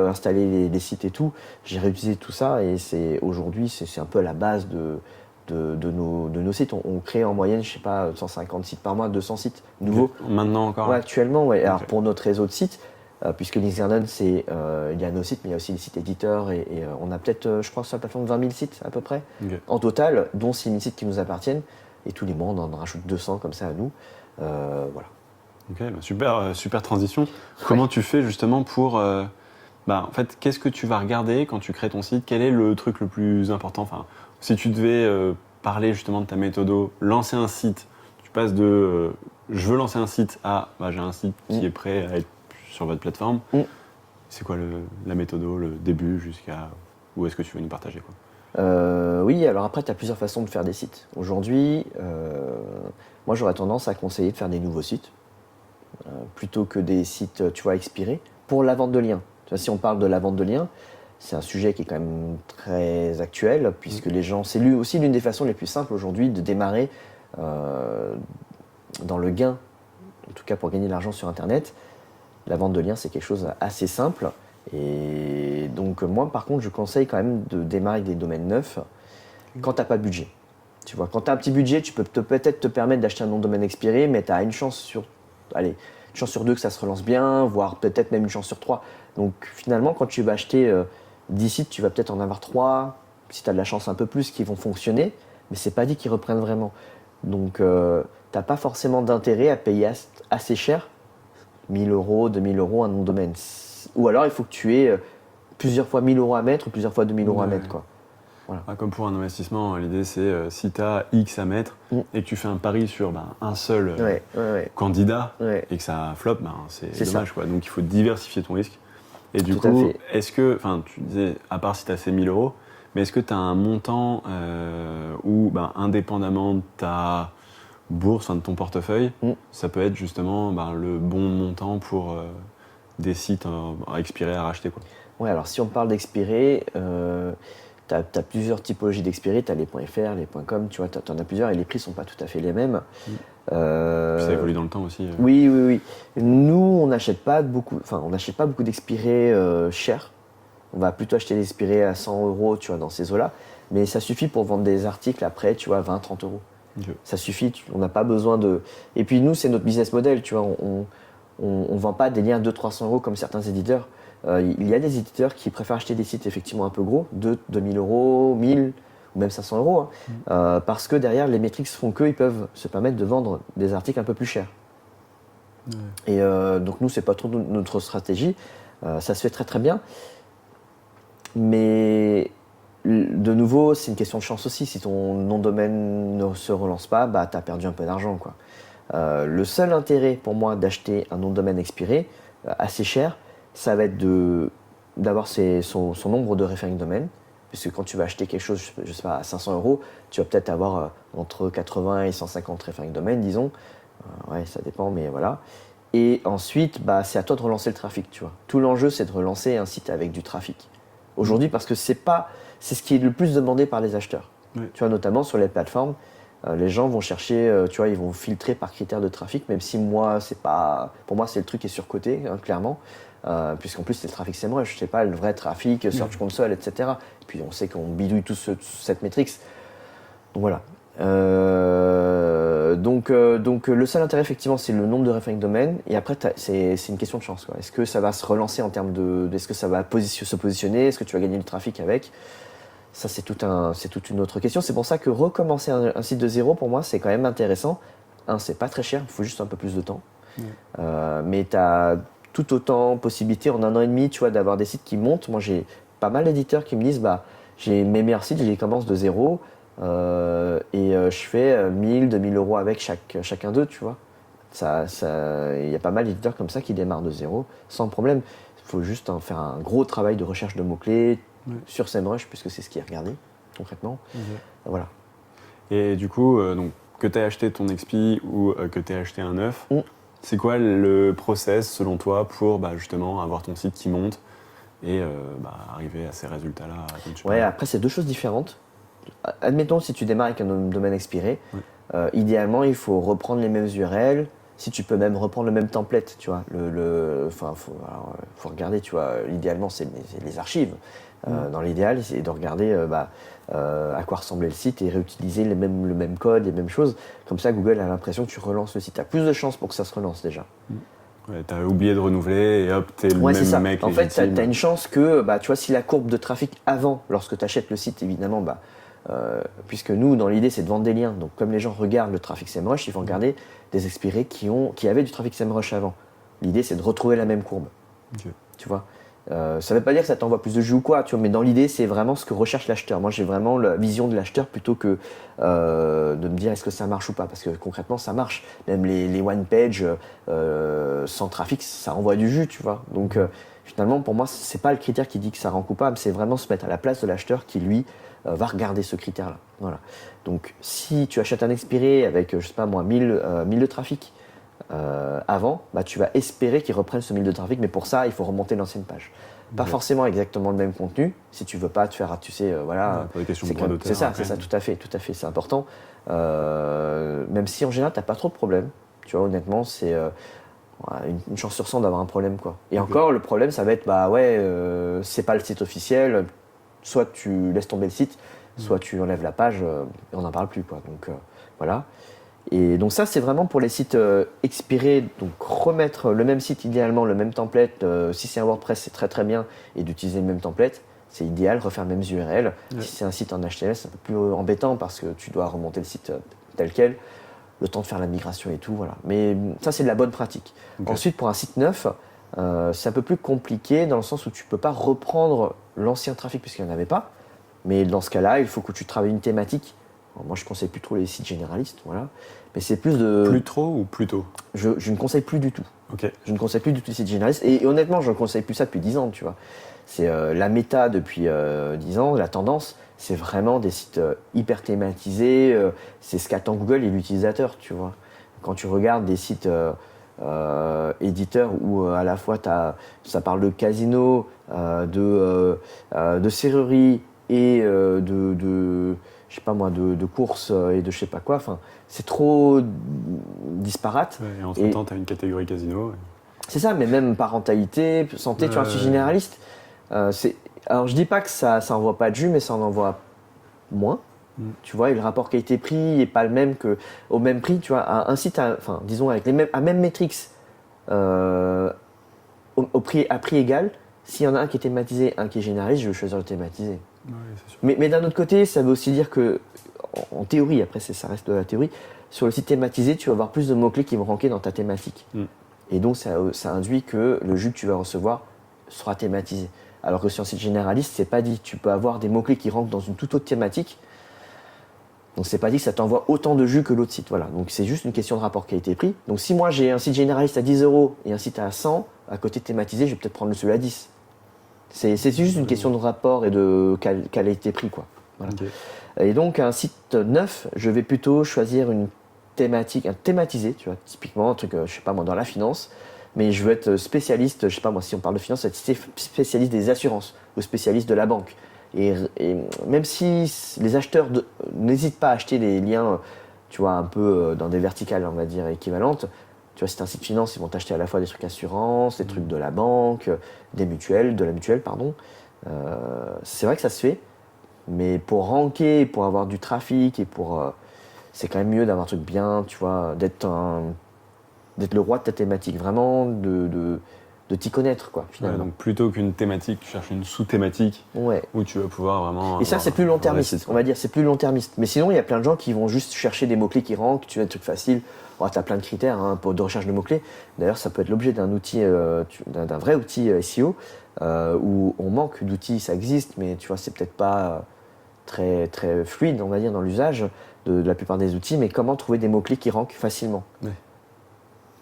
Speaker 2: installer les sites et tout. J'ai réutilisé tout ça et aujourd'hui, c'est un peu la base de nos sites. On crée en moyenne, je sais pas, 150 sites par mois, 200 sites nouveaux.
Speaker 1: Okay. Maintenant encore?
Speaker 2: Ouais, actuellement, ouais.
Speaker 1: Okay.
Speaker 2: Alors pour notre réseau de sites, puisque Linux Garden, il y a nos sites, mais il y a aussi les sites éditeurs et on a peut-être, je crois, sur la plateforme 20 000 sites à peu près, en total, dont 6 000 sites qui nous appartiennent. Et tous les mois, on en rajoute 200 comme ça à nous. Voilà.
Speaker 1: Ok, bah super transition. Comment tu fais justement pour... en fait, qu'est-ce que tu vas regarder quand tu crées ton site? Quel est le truc le plus important? Enfin, si tu devais parler justement de ta méthode, lancer un site, tu passes de je veux lancer un site à j'ai un site qui est prêt à être sur votre plateforme. C'est quoi la méthode, le début jusqu'à où est-ce que tu veux nous partager quoi?
Speaker 2: Oui, alors après, tu as plusieurs façons de faire des sites. Aujourd'hui, moi j'aurais tendance à conseiller de faire des nouveaux sites plutôt que des sites, tu vois, expirés pour la vente de liens. Tu vois, si on parle de la vente de liens, c'est un sujet qui est quand même très actuel puisque les gens, c'est aussi l'une des façons les plus simples aujourd'hui de démarrer dans le gain, en tout cas pour gagner de l'argent sur Internet. La vente de liens, c'est quelque chose d'assez simple. Et donc moi par contre je conseille quand même de démarrer avec des domaines neufs quand tu n'as pas de budget. Tu vois, quand tu as un petit budget, tu peux peut-être te permettre d'acheter un nom de domaine expiré, mais tu as une chance sur deux que ça se relance bien, voire peut-être même une chance sur 3. Donc finalement quand tu vas acheter 10 sites, tu vas peut-être en avoir 3, si tu as de la chance un peu plus, qui vont fonctionner, mais c'est pas dit qu'ils reprennent vraiment. Donc tu n'as pas forcément d'intérêt à payer assez cher, 1 000 €, 2 000 € un nom de domaine. Ou alors il faut que tu aies plusieurs fois 1 000 € à mettre ou plusieurs fois 2 000 € à mettre. Quoi. Voilà.
Speaker 1: Comme pour un investissement, l'idée c'est si tu as X à mettre et que tu fais un pari sur un seul candidat et que ça floppe, c'est dommage. Quoi. Donc il faut diversifier ton risque. Et du coup, est-ce que, tu disais, à part si tu as ces 1 000 €, mais est-ce que tu as un montant où, indépendamment de ta bourse, de ton portefeuille, ça peut être justement le bon montant pour des sites à expirer, à racheter quoi.
Speaker 2: Ouais, alors si on parle d'expirer, tu as plusieurs typologies d'expirer, tu as les .fr, les .com, tu vois, tu en as plusieurs et les prix sont pas tout à fait les mêmes.
Speaker 1: Ça évolue dans le temps aussi.
Speaker 2: Oui. Nous, on n'achète pas beaucoup d'expirés chers. On va plutôt acheter des expirés à 100 €, tu vois, dans ces eaux-là. Mais ça suffit pour vendre des articles après, tu vois, 20, 30 €. Okay. Ça suffit, on n'a pas besoin de... Et puis nous, c'est notre business model, tu vois, on vend pas des liens à 200-300 € comme certains éditeurs. Il y a des éditeurs qui préfèrent acheter des sites effectivement un peu gros, 2 000 €, 1 000 ou même 500 €, parce que derrière, les métriques font qu'ils peuvent se permettre de vendre des articles un peu plus chers. Et donc nous, c'est pas trop notre stratégie. Ça se fait très très bien. Mais de nouveau, c'est une question de chance aussi. Si ton nom de domaine ne se relance pas, tu as perdu un peu d'argent, quoi. Le seul intérêt pour moi d'acheter un nom de domaine expiré assez cher, ça va être d'avoir son nombre de referring domain. Puisque quand tu vas acheter quelque chose, je sais pas, à 500 €, tu vas peut-être avoir entre 80 et 150 referring domain, disons. Ouais, ça dépend, mais voilà. Et ensuite, c'est à toi de relancer le trafic, tu vois. Tout l'enjeu, c'est de relancer un site avec du trafic. Aujourd'hui, parce que c'est ce qui est le plus demandé par les acheteurs. Oui. Tu vois, notamment sur les plateformes, les gens vont chercher, tu vois, ils vont filtrer par critères de trafic, même si moi, pour moi, c'est le truc qui est surcoté, clairement. Puisqu'en plus, c'est le trafic SEMrush, je sais pas, le vrai trafic, Search Console, etc. Et puis, on sait qu'on bidouille cette métrique. Donc voilà. Donc le seul intérêt, effectivement, c'est le nombre de referring domain. Et après, c'est une question de chance, quoi. Est-ce que ça va se relancer en termes est-ce que ça va se positionner? Est-ce que tu vas gagner du trafic avec? Ça, c'est toute une autre question. C'est pour ça que recommencer un site de zéro, pour moi, c'est quand même intéressant. C'est pas très cher, il faut juste un peu plus de temps. Mais tu as tout autant possibilité en 1 an et demi, tu vois, d'avoir des sites qui montent. Moi, j'ai pas mal d'éditeurs qui me disent, j'ai mes meilleurs sites, je les commence de zéro. Je fais 1 000, 2 000 € avec chacun d'eux, tu vois. Il y a pas mal d'éditeurs comme ça qui démarrent de zéro, sans problème. Il faut juste faire un gros travail de recherche de mots-clés sur SEMrush, puisque c'est ce qui est regardé, concrètement. Voilà.
Speaker 1: Et du coup, donc, que tu aies acheté ton XP ou que tu aies acheté un neuf, c'est quoi le process, selon toi, pour justement avoir ton site qui monte et arriver à ces résultats-là comme tu
Speaker 2: Ouais, après, c'est deux choses différentes. Admettons, si tu démarres avec un domaine expiré, idéalement, il faut reprendre les mêmes URL. Si tu peux même reprendre le même template, tu vois. Faut regarder, tu vois. Idéalement, c'est les archives. Dans l'idéal, c'est de regarder à quoi ressemblait le site et réutiliser le même code, les mêmes choses. Comme ça, Google a l'impression que tu relances le site. Tu as plus de chances pour que ça se relance déjà.
Speaker 1: Ouais, t'as oublié de renouveler et hop, t'es le même mec.
Speaker 2: En fait, t'as une chance que, tu vois, si la courbe de trafic avant, lorsque tu achètes le site, évidemment, puisque nous, dans l'idée, c'est de vendre des liens. Donc, comme les gens regardent le trafic SEMrush, ils vont regarder des expirés qui avaient du trafic SEMrush avant. L'idée, c'est de retrouver la même courbe.
Speaker 1: Okay.
Speaker 2: Tu vois. Ça ne veut pas dire que ça t'envoie plus de jus ou quoi, tu vois, mais dans l'idée, c'est vraiment ce que recherche l'acheteur. Moi, j'ai vraiment la vision de l'acheteur plutôt que de me dire est-ce que ça marche ou pas, parce que concrètement, ça marche. Même les one page sans trafic, ça envoie du jus, tu vois. Donc, finalement, pour moi, c'est pas le critère qui dit que ça rend coupable, c'est vraiment se mettre à la place de l'acheteur qui, lui, va regarder ce critère-là. Voilà. Donc, si tu achètes un expiré avec, je sais pas moi, 1000 de trafic, avant, tu vas espérer qu'ils reprennent ce 1000 de trafic, mais pour ça, il faut remonter l'ancienne page. Pas forcément exactement le même contenu, si tu veux pas te faire, tu sais, voilà.
Speaker 1: Pas des questions de droit d'auteur.
Speaker 2: C'est ça, tout à fait, c'est important. Même si en général, t'as pas trop de problèmes, tu vois, honnêtement, c'est une chance sur 100 d'avoir un problème, quoi. Et encore, le problème, ça va être, c'est pas le site officiel, soit tu laisses tomber le site, soit tu enlèves la page et on n'en parle plus, quoi. Donc, voilà. Et donc ça, c'est vraiment pour les sites expirés, donc remettre le même site idéalement, le même template. Si c'est un WordPress, c'est très très bien, et d'utiliser le même template, c'est idéal, refaire les mêmes URL. Si c'est un site en HTML, c'est un peu plus embêtant parce que tu dois remonter le site tel quel, le temps de faire la migration et tout, voilà. Mais ça, c'est de la bonne pratique. Ensuite, pour un site neuf, c'est un peu plus compliqué dans le sens où tu ne peux pas reprendre l'ancien trafic puisqu'il n'y en avait pas. Mais dans ce cas-là, il faut que tu travailles une thématique. Alors, moi, je ne conseille plus trop les sites généralistes, voilà. Mais c'est plus de...
Speaker 1: Plus trop ou plus tôt ?
Speaker 2: Je ne conseille plus du tout.
Speaker 1: Okay.
Speaker 2: Je ne conseille plus du tout les sites généralistes. Et honnêtement, je ne conseille plus ça depuis 10 ans, tu vois. C'est la méta depuis 10 ans, la tendance, c'est vraiment des sites hyper thématisés. C'est ce qu'attend Google et l'utilisateur, tu vois. Quand tu regardes des sites éditeurs où à la fois ça parle de casino, de serrurerie et je sais pas moi, de courses et de je sais pas quoi, enfin, c'est trop disparate.
Speaker 1: Ouais, et entre-temps, tu as une catégorie casino.
Speaker 2: C'est ça, mais même parentalité, santé, tu vois, un site généraliste. Alors, je dis pas que ça envoie pas de jus, mais ça en envoie moins. Tu vois, et le rapport qualité-prix n'est pas le même qu'au même prix. Tu vois, un site, disons, avec à même métriques, à prix égal, s'il y en a un qui est thématisé, un qui est généraliste, je vais choisir le thématisé.
Speaker 1: Ouais, c'est sûr.
Speaker 2: Mais d'un autre côté, ça veut aussi dire que, en théorie, après ça reste de la théorie, sur le site thématisé, tu vas avoir plus de mots-clés qui vont ranker dans ta thématique. Et donc, ça induit que le jus que tu vas recevoir sera thématisé. Alors que sur un site généraliste, c'est pas dit. Tu peux avoir des mots-clés qui rankent dans une toute autre thématique. Donc, c'est pas dit que ça t'envoie autant de jus que l'autre site. Voilà. Donc, c'est juste une question de rapport qualité-prix. Donc, si moi, j'ai un site généraliste à 10 € et un site à 100, à côté thématisé, je vais peut-être prendre celui à 10. C'est juste une question de rapport et de qualité-prix, quoi. Voilà. Okay. Et donc, un site neuf, je vais plutôt choisir une thématique, un thématisé, tu vois, typiquement un truc, je sais pas moi, dans la finance, mais je veux être spécialiste, je sais pas moi, si on parle de finance, être spécialiste des assurances ou spécialiste de la banque. Et même si les acheteurs n'hésitent pas à acheter des liens, tu vois, un peu dans des verticales, on va dire, équivalentes. Tu vois, si c'est un site finance, ils vont t'acheter à la fois des trucs assurance, des trucs de la banque, de la mutuelle, pardon. C'est vrai que ça se fait, mais pour ranker, pour avoir du trafic et c'est quand même mieux d'avoir un truc bien, tu vois, d'être le roi de ta thématique, vraiment de t'y connaître, quoi, finalement.
Speaker 1: Ouais, donc plutôt qu'une thématique, tu cherches une sous-thématique où tu vas pouvoir vraiment...
Speaker 2: Et ça, c'est plus long-termiste, on va dire, c'est plus long-termiste. Mais sinon, il y a plein de gens qui vont juste chercher des mots-clés qui rankent, tu as des trucs faciles. Oh, tu as plein de critères de recherche de mots-clés. D'ailleurs, ça peut être l'objet d'un outil, d'un vrai outil SEO, où on manque d'outils, ça existe, mais tu vois, c'est peut-être pas très, très fluide, on va dire, dans l'usage de la plupart des outils, mais comment trouver des mots-clés qui rankent facilement.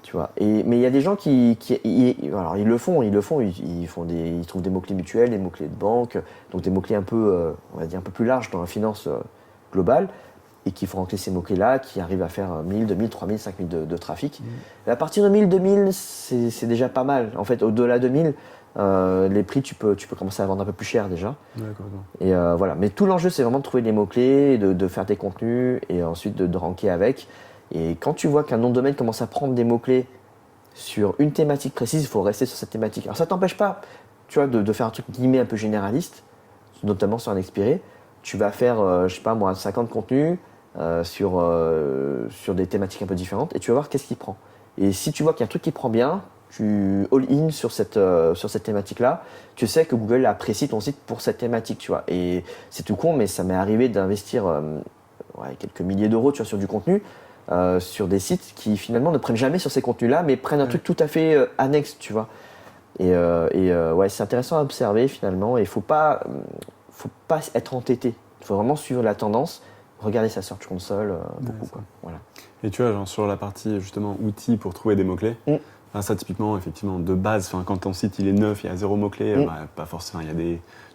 Speaker 2: Tu vois. Mais il y a des gens alors ils le font, ils trouvent des mots-clés mutuels, des mots-clés de banque, donc des mots-clés un peu, on va dire un peu plus larges dans la finance globale, et qui font rentrer ces mots-clés-là, qui arrivent à faire 1000, 2000, 3000, 5000 de trafic. Et à partir de 1000, 2000, c'est déjà pas mal. En fait, au-delà de 1000, les prix, tu peux commencer à vendre un peu plus cher déjà.
Speaker 1: D'accord.
Speaker 2: Et voilà. Mais tout l'enjeu, c'est vraiment de trouver des mots-clés, de faire des contenus, et ensuite de ranker avec. Et quand tu vois qu'un nom de domaine commence à prendre des mots-clés sur une thématique précise, il faut rester sur cette thématique. Alors ça t'empêche pas, tu vois, de faire un truc guillemets un peu généraliste, notamment sur un expiré. Tu vas faire, je sais pas moi, 50 contenus sur des thématiques un peu différentes, et tu vas voir qu'est-ce qui prend. Et si tu vois qu'il y a un truc qui prend bien, tu all-in sur cette thématique-là, tu sais que Google apprécie ton site pour cette thématique, tu vois. Et c'est tout con, mais ça m'est arrivé d'investir quelques milliers d'euros, tu vois, sur du contenu, sur des sites qui finalement ne prennent jamais sur ces contenus-là, mais prennent un truc tout à fait annexe, tu vois. Et c'est intéressant à observer finalement, et il faut pas être entêté. Il faut vraiment suivre la tendance, regarder sa Search Console beaucoup, quoi. Voilà.
Speaker 1: Et tu vois, genre, sur la partie justement outils pour trouver des mots-clés, ça typiquement, effectivement, de base, quand ton site il est neuf, il y a 0 mots-clés, pas forcément,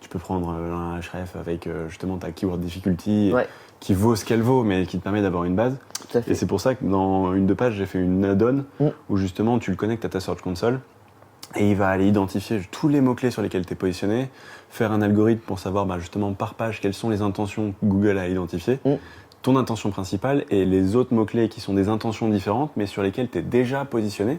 Speaker 1: tu peux prendre un href avec justement ta keyword difficulty, qui vaut ce qu'elle vaut, mais qui te permet d'avoir une base.
Speaker 2: Tout à fait.
Speaker 1: Et c'est pour ça que dans une de pages, j'ai fait une add-on où justement tu le connectes à ta Search Console et il va aller identifier tous les mots-clés sur lesquels tu es positionné, faire un algorithme pour savoir justement par page quelles sont les intentions que Google a identifiées, ton intention principale et les autres mots-clés qui sont des intentions différentes mais sur lesquelles tu es déjà positionné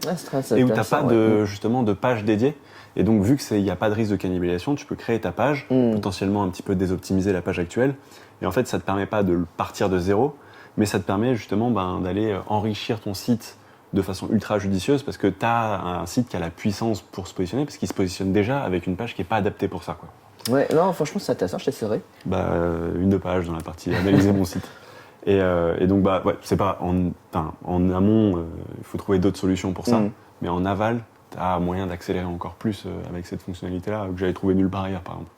Speaker 1: et où tu n'as pas justement de page dédiée. Et donc vu qu'il n'y a pas de risque de cannibalisation, tu peux créer ta page, potentiellement un petit peu désoptimiser la page actuelle. Et en fait, ça ne te permet pas de partir de zéro, mais ça te permet justement d'aller enrichir ton site de façon ultra judicieuse parce que tu as un site qui a la puissance pour se positionner, parce qu'il se positionne déjà avec une page qui n'est pas adaptée pour ça, quoi.
Speaker 2: Ouais, non, franchement, c'est intéressant, je t'essaierai.
Speaker 1: Une de page dans la partie analyser mon site. Et donc, c'est pas en amont, il faut trouver d'autres solutions pour ça, mais en aval, tu as moyen d'accélérer encore plus avec cette fonctionnalité-là que j'avais trouvé nulle part ailleurs, par exemple.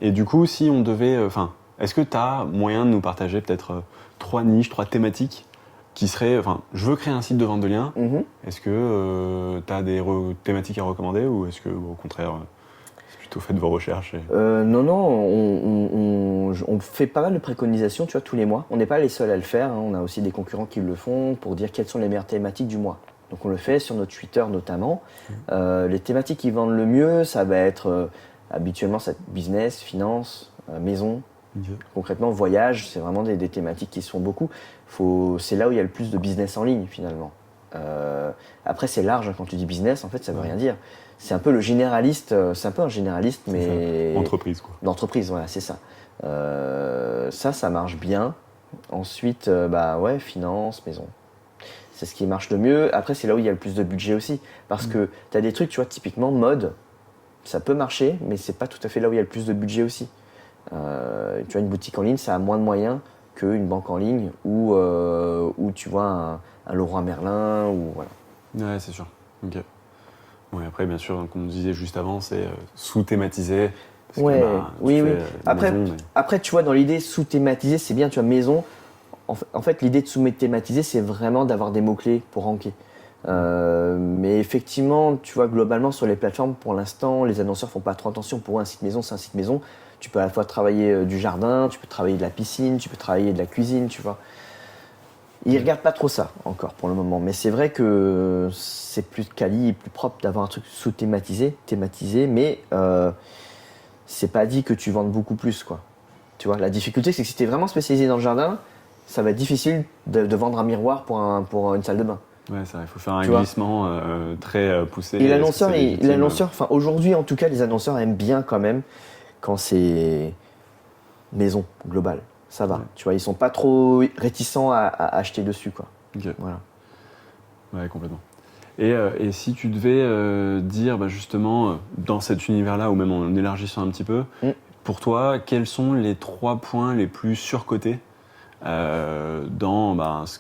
Speaker 1: Et du coup, si on devait... est-ce que tu as moyen de nous partager peut-être 3 niches, 3 thématiques qui seraient... je veux créer un site de vente de liens. Est-ce que tu as des thématiques à recommander ou est-ce que, au contraire, c'est plutôt faites vos recherches
Speaker 2: Non, on fait pas mal de préconisations, tu vois, tous les mois. On n'est pas les seuls à le faire, hein. On a aussi des concurrents qui le font pour dire quelles sont les meilleures thématiques du mois. Donc on le fait sur notre Twitter notamment. Les thématiques qui vendent le mieux, ça va être... habituellement, c'est business, finance, maison. Concrètement, voyage, c'est vraiment des thématiques qui se font beaucoup. C'est là où il y a le plus de business en ligne, finalement. Après, c'est large, hein, quand tu dis business, en fait, ça veut rien dire. C'est un peu le généraliste, c'est un peu un généraliste, mais...
Speaker 1: Entreprise, quoi.
Speaker 2: D'entreprise, voilà, c'est ça. Ça marche bien. Ensuite, finance, maison. C'est ce qui marche le mieux. Après, c'est là où il y a le plus de budget aussi. Parce que tu as des trucs, tu vois, typiquement mode, ça peut marcher, mais c'est pas tout à fait là où il y a le plus de budget aussi. Tu vois, une boutique en ligne, ça a moins de moyens qu'une banque en ligne ou tu vois un Leroy Merlin ou voilà.
Speaker 1: Ouais, c'est sûr. Ok. Ouais, après, bien sûr, comme on disait juste avant, c'est sous-thématisé.
Speaker 2: Oui. Après, tu vois, dans l'idée sous-thématisé, c'est bien, tu vois, maison. En fait, l'idée de sous-thématiser, c'est vraiment d'avoir des mots-clés pour ranker. Mais effectivement, tu vois, globalement, sur les plateformes, pour l'instant, les annonceurs font pas trop attention. Pour eux, un site maison, c'est un site maison. Tu peux à la fois travailler du jardin, tu peux travailler de la piscine, tu peux travailler de la cuisine, tu vois. Ils regardent pas trop ça encore pour le moment. Mais c'est vrai que c'est plus quali et plus propre d'avoir un truc sous-thématisé, mais c'est pas dit que tu vendes beaucoup plus, quoi. Tu vois, la difficulté, c'est que si tu es vraiment spécialisé dans le jardin, ça va être difficile de vendre un miroir pour une salle de bain.
Speaker 1: Ouais, ça, il faut faire un glissement très poussé.
Speaker 2: Et l'annonceur, aujourd'hui en tout cas, les annonceurs aiment bien quand même quand c'est maison globale. Ça va. Ouais. Tu vois, ils sont pas trop réticents à acheter dessus, quoi.
Speaker 1: Ok.
Speaker 2: Voilà.
Speaker 1: Ouais, complètement. Et si tu devais dire justement dans cet univers-là, ou même en élargissant un petit peu, pour toi, quels sont les 3 points les plus surcotés dans ce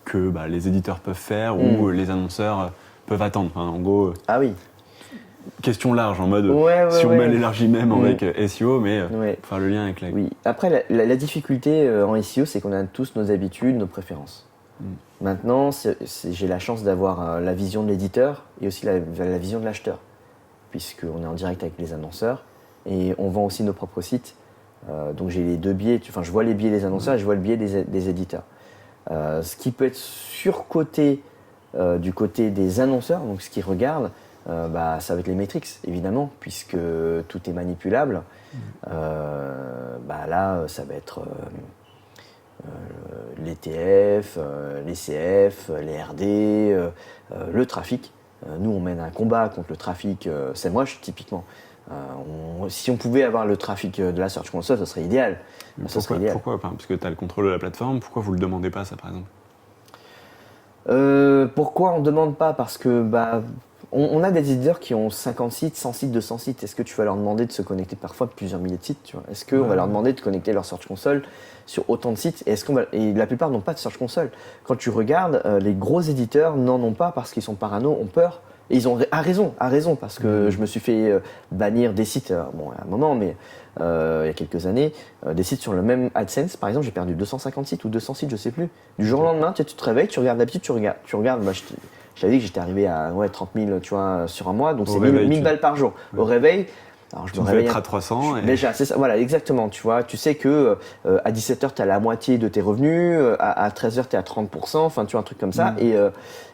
Speaker 1: que les éditeurs peuvent faire ou les annonceurs peuvent attendre. En gros, question large en mode si on met l'élargie même avec SEO, mais faire le lien avec la...
Speaker 2: Oui, après la difficulté en SEO, c'est qu'on a tous nos habitudes, nos préférences. Maintenant, j'ai la chance d'avoir la vision de l'éditeur et aussi la vision de l'acheteur, puisqu'on est en direct avec les annonceurs et on vend aussi nos propres sites. Donc j'ai les deux biais, je vois les biais des annonceurs et je vois le biais des éditeurs. Ce qui peut être surcoté du côté des annonceurs, donc ce qu'ils regardent, ça va être les métriques, évidemment, puisque tout est manipulable. Là, ça va être les TF, les CF, les RD, le trafic. Nous, on mène un combat contre le trafic SEMrush, typiquement. Si on pouvait avoir le trafic de la Search Console, ce serait idéal.
Speaker 1: Pourquoi Parce que tu as le contrôle de la plateforme, pourquoi vous ne le demandez pas, ça, par exemple?
Speaker 2: Pourquoi on ne demande pas? Parce que on a des éditeurs qui ont 50 sites, 100 sites, 200 sites. Est-ce que tu vas leur demander de se connecter parfois plusieurs milliers de sites, tu vois? Est-ce qu'on va leur demander de connecter leur Search Console sur autant de sites? Et la plupart n'ont pas de Search Console. Quand tu regardes, les gros éditeurs n'en ont pas parce qu'ils sont parano, ont peur. Et ils ont raison, parce que je me suis fait bannir des sites, à un moment, mais il y a quelques années, des sites sur le même AdSense, par exemple, j'ai perdu 250 sites ou 200 sites, je sais plus. Du jour au lendemain, tu te réveilles, tu regardes d'habitude, tu regardes, je t'avais dit que j'étais arrivé à 30 000, tu vois, sur un mois, donc c'est 1000 balles par jour. Ouais. Au réveil, alors je me réveille
Speaker 1: à 300.
Speaker 2: Déjà, c'est ça, voilà, exactement, tu vois, tu sais que à 17h, tu as la moitié de tes revenus, à 13h, tu es à 30%, enfin, tu vois, un truc comme ça.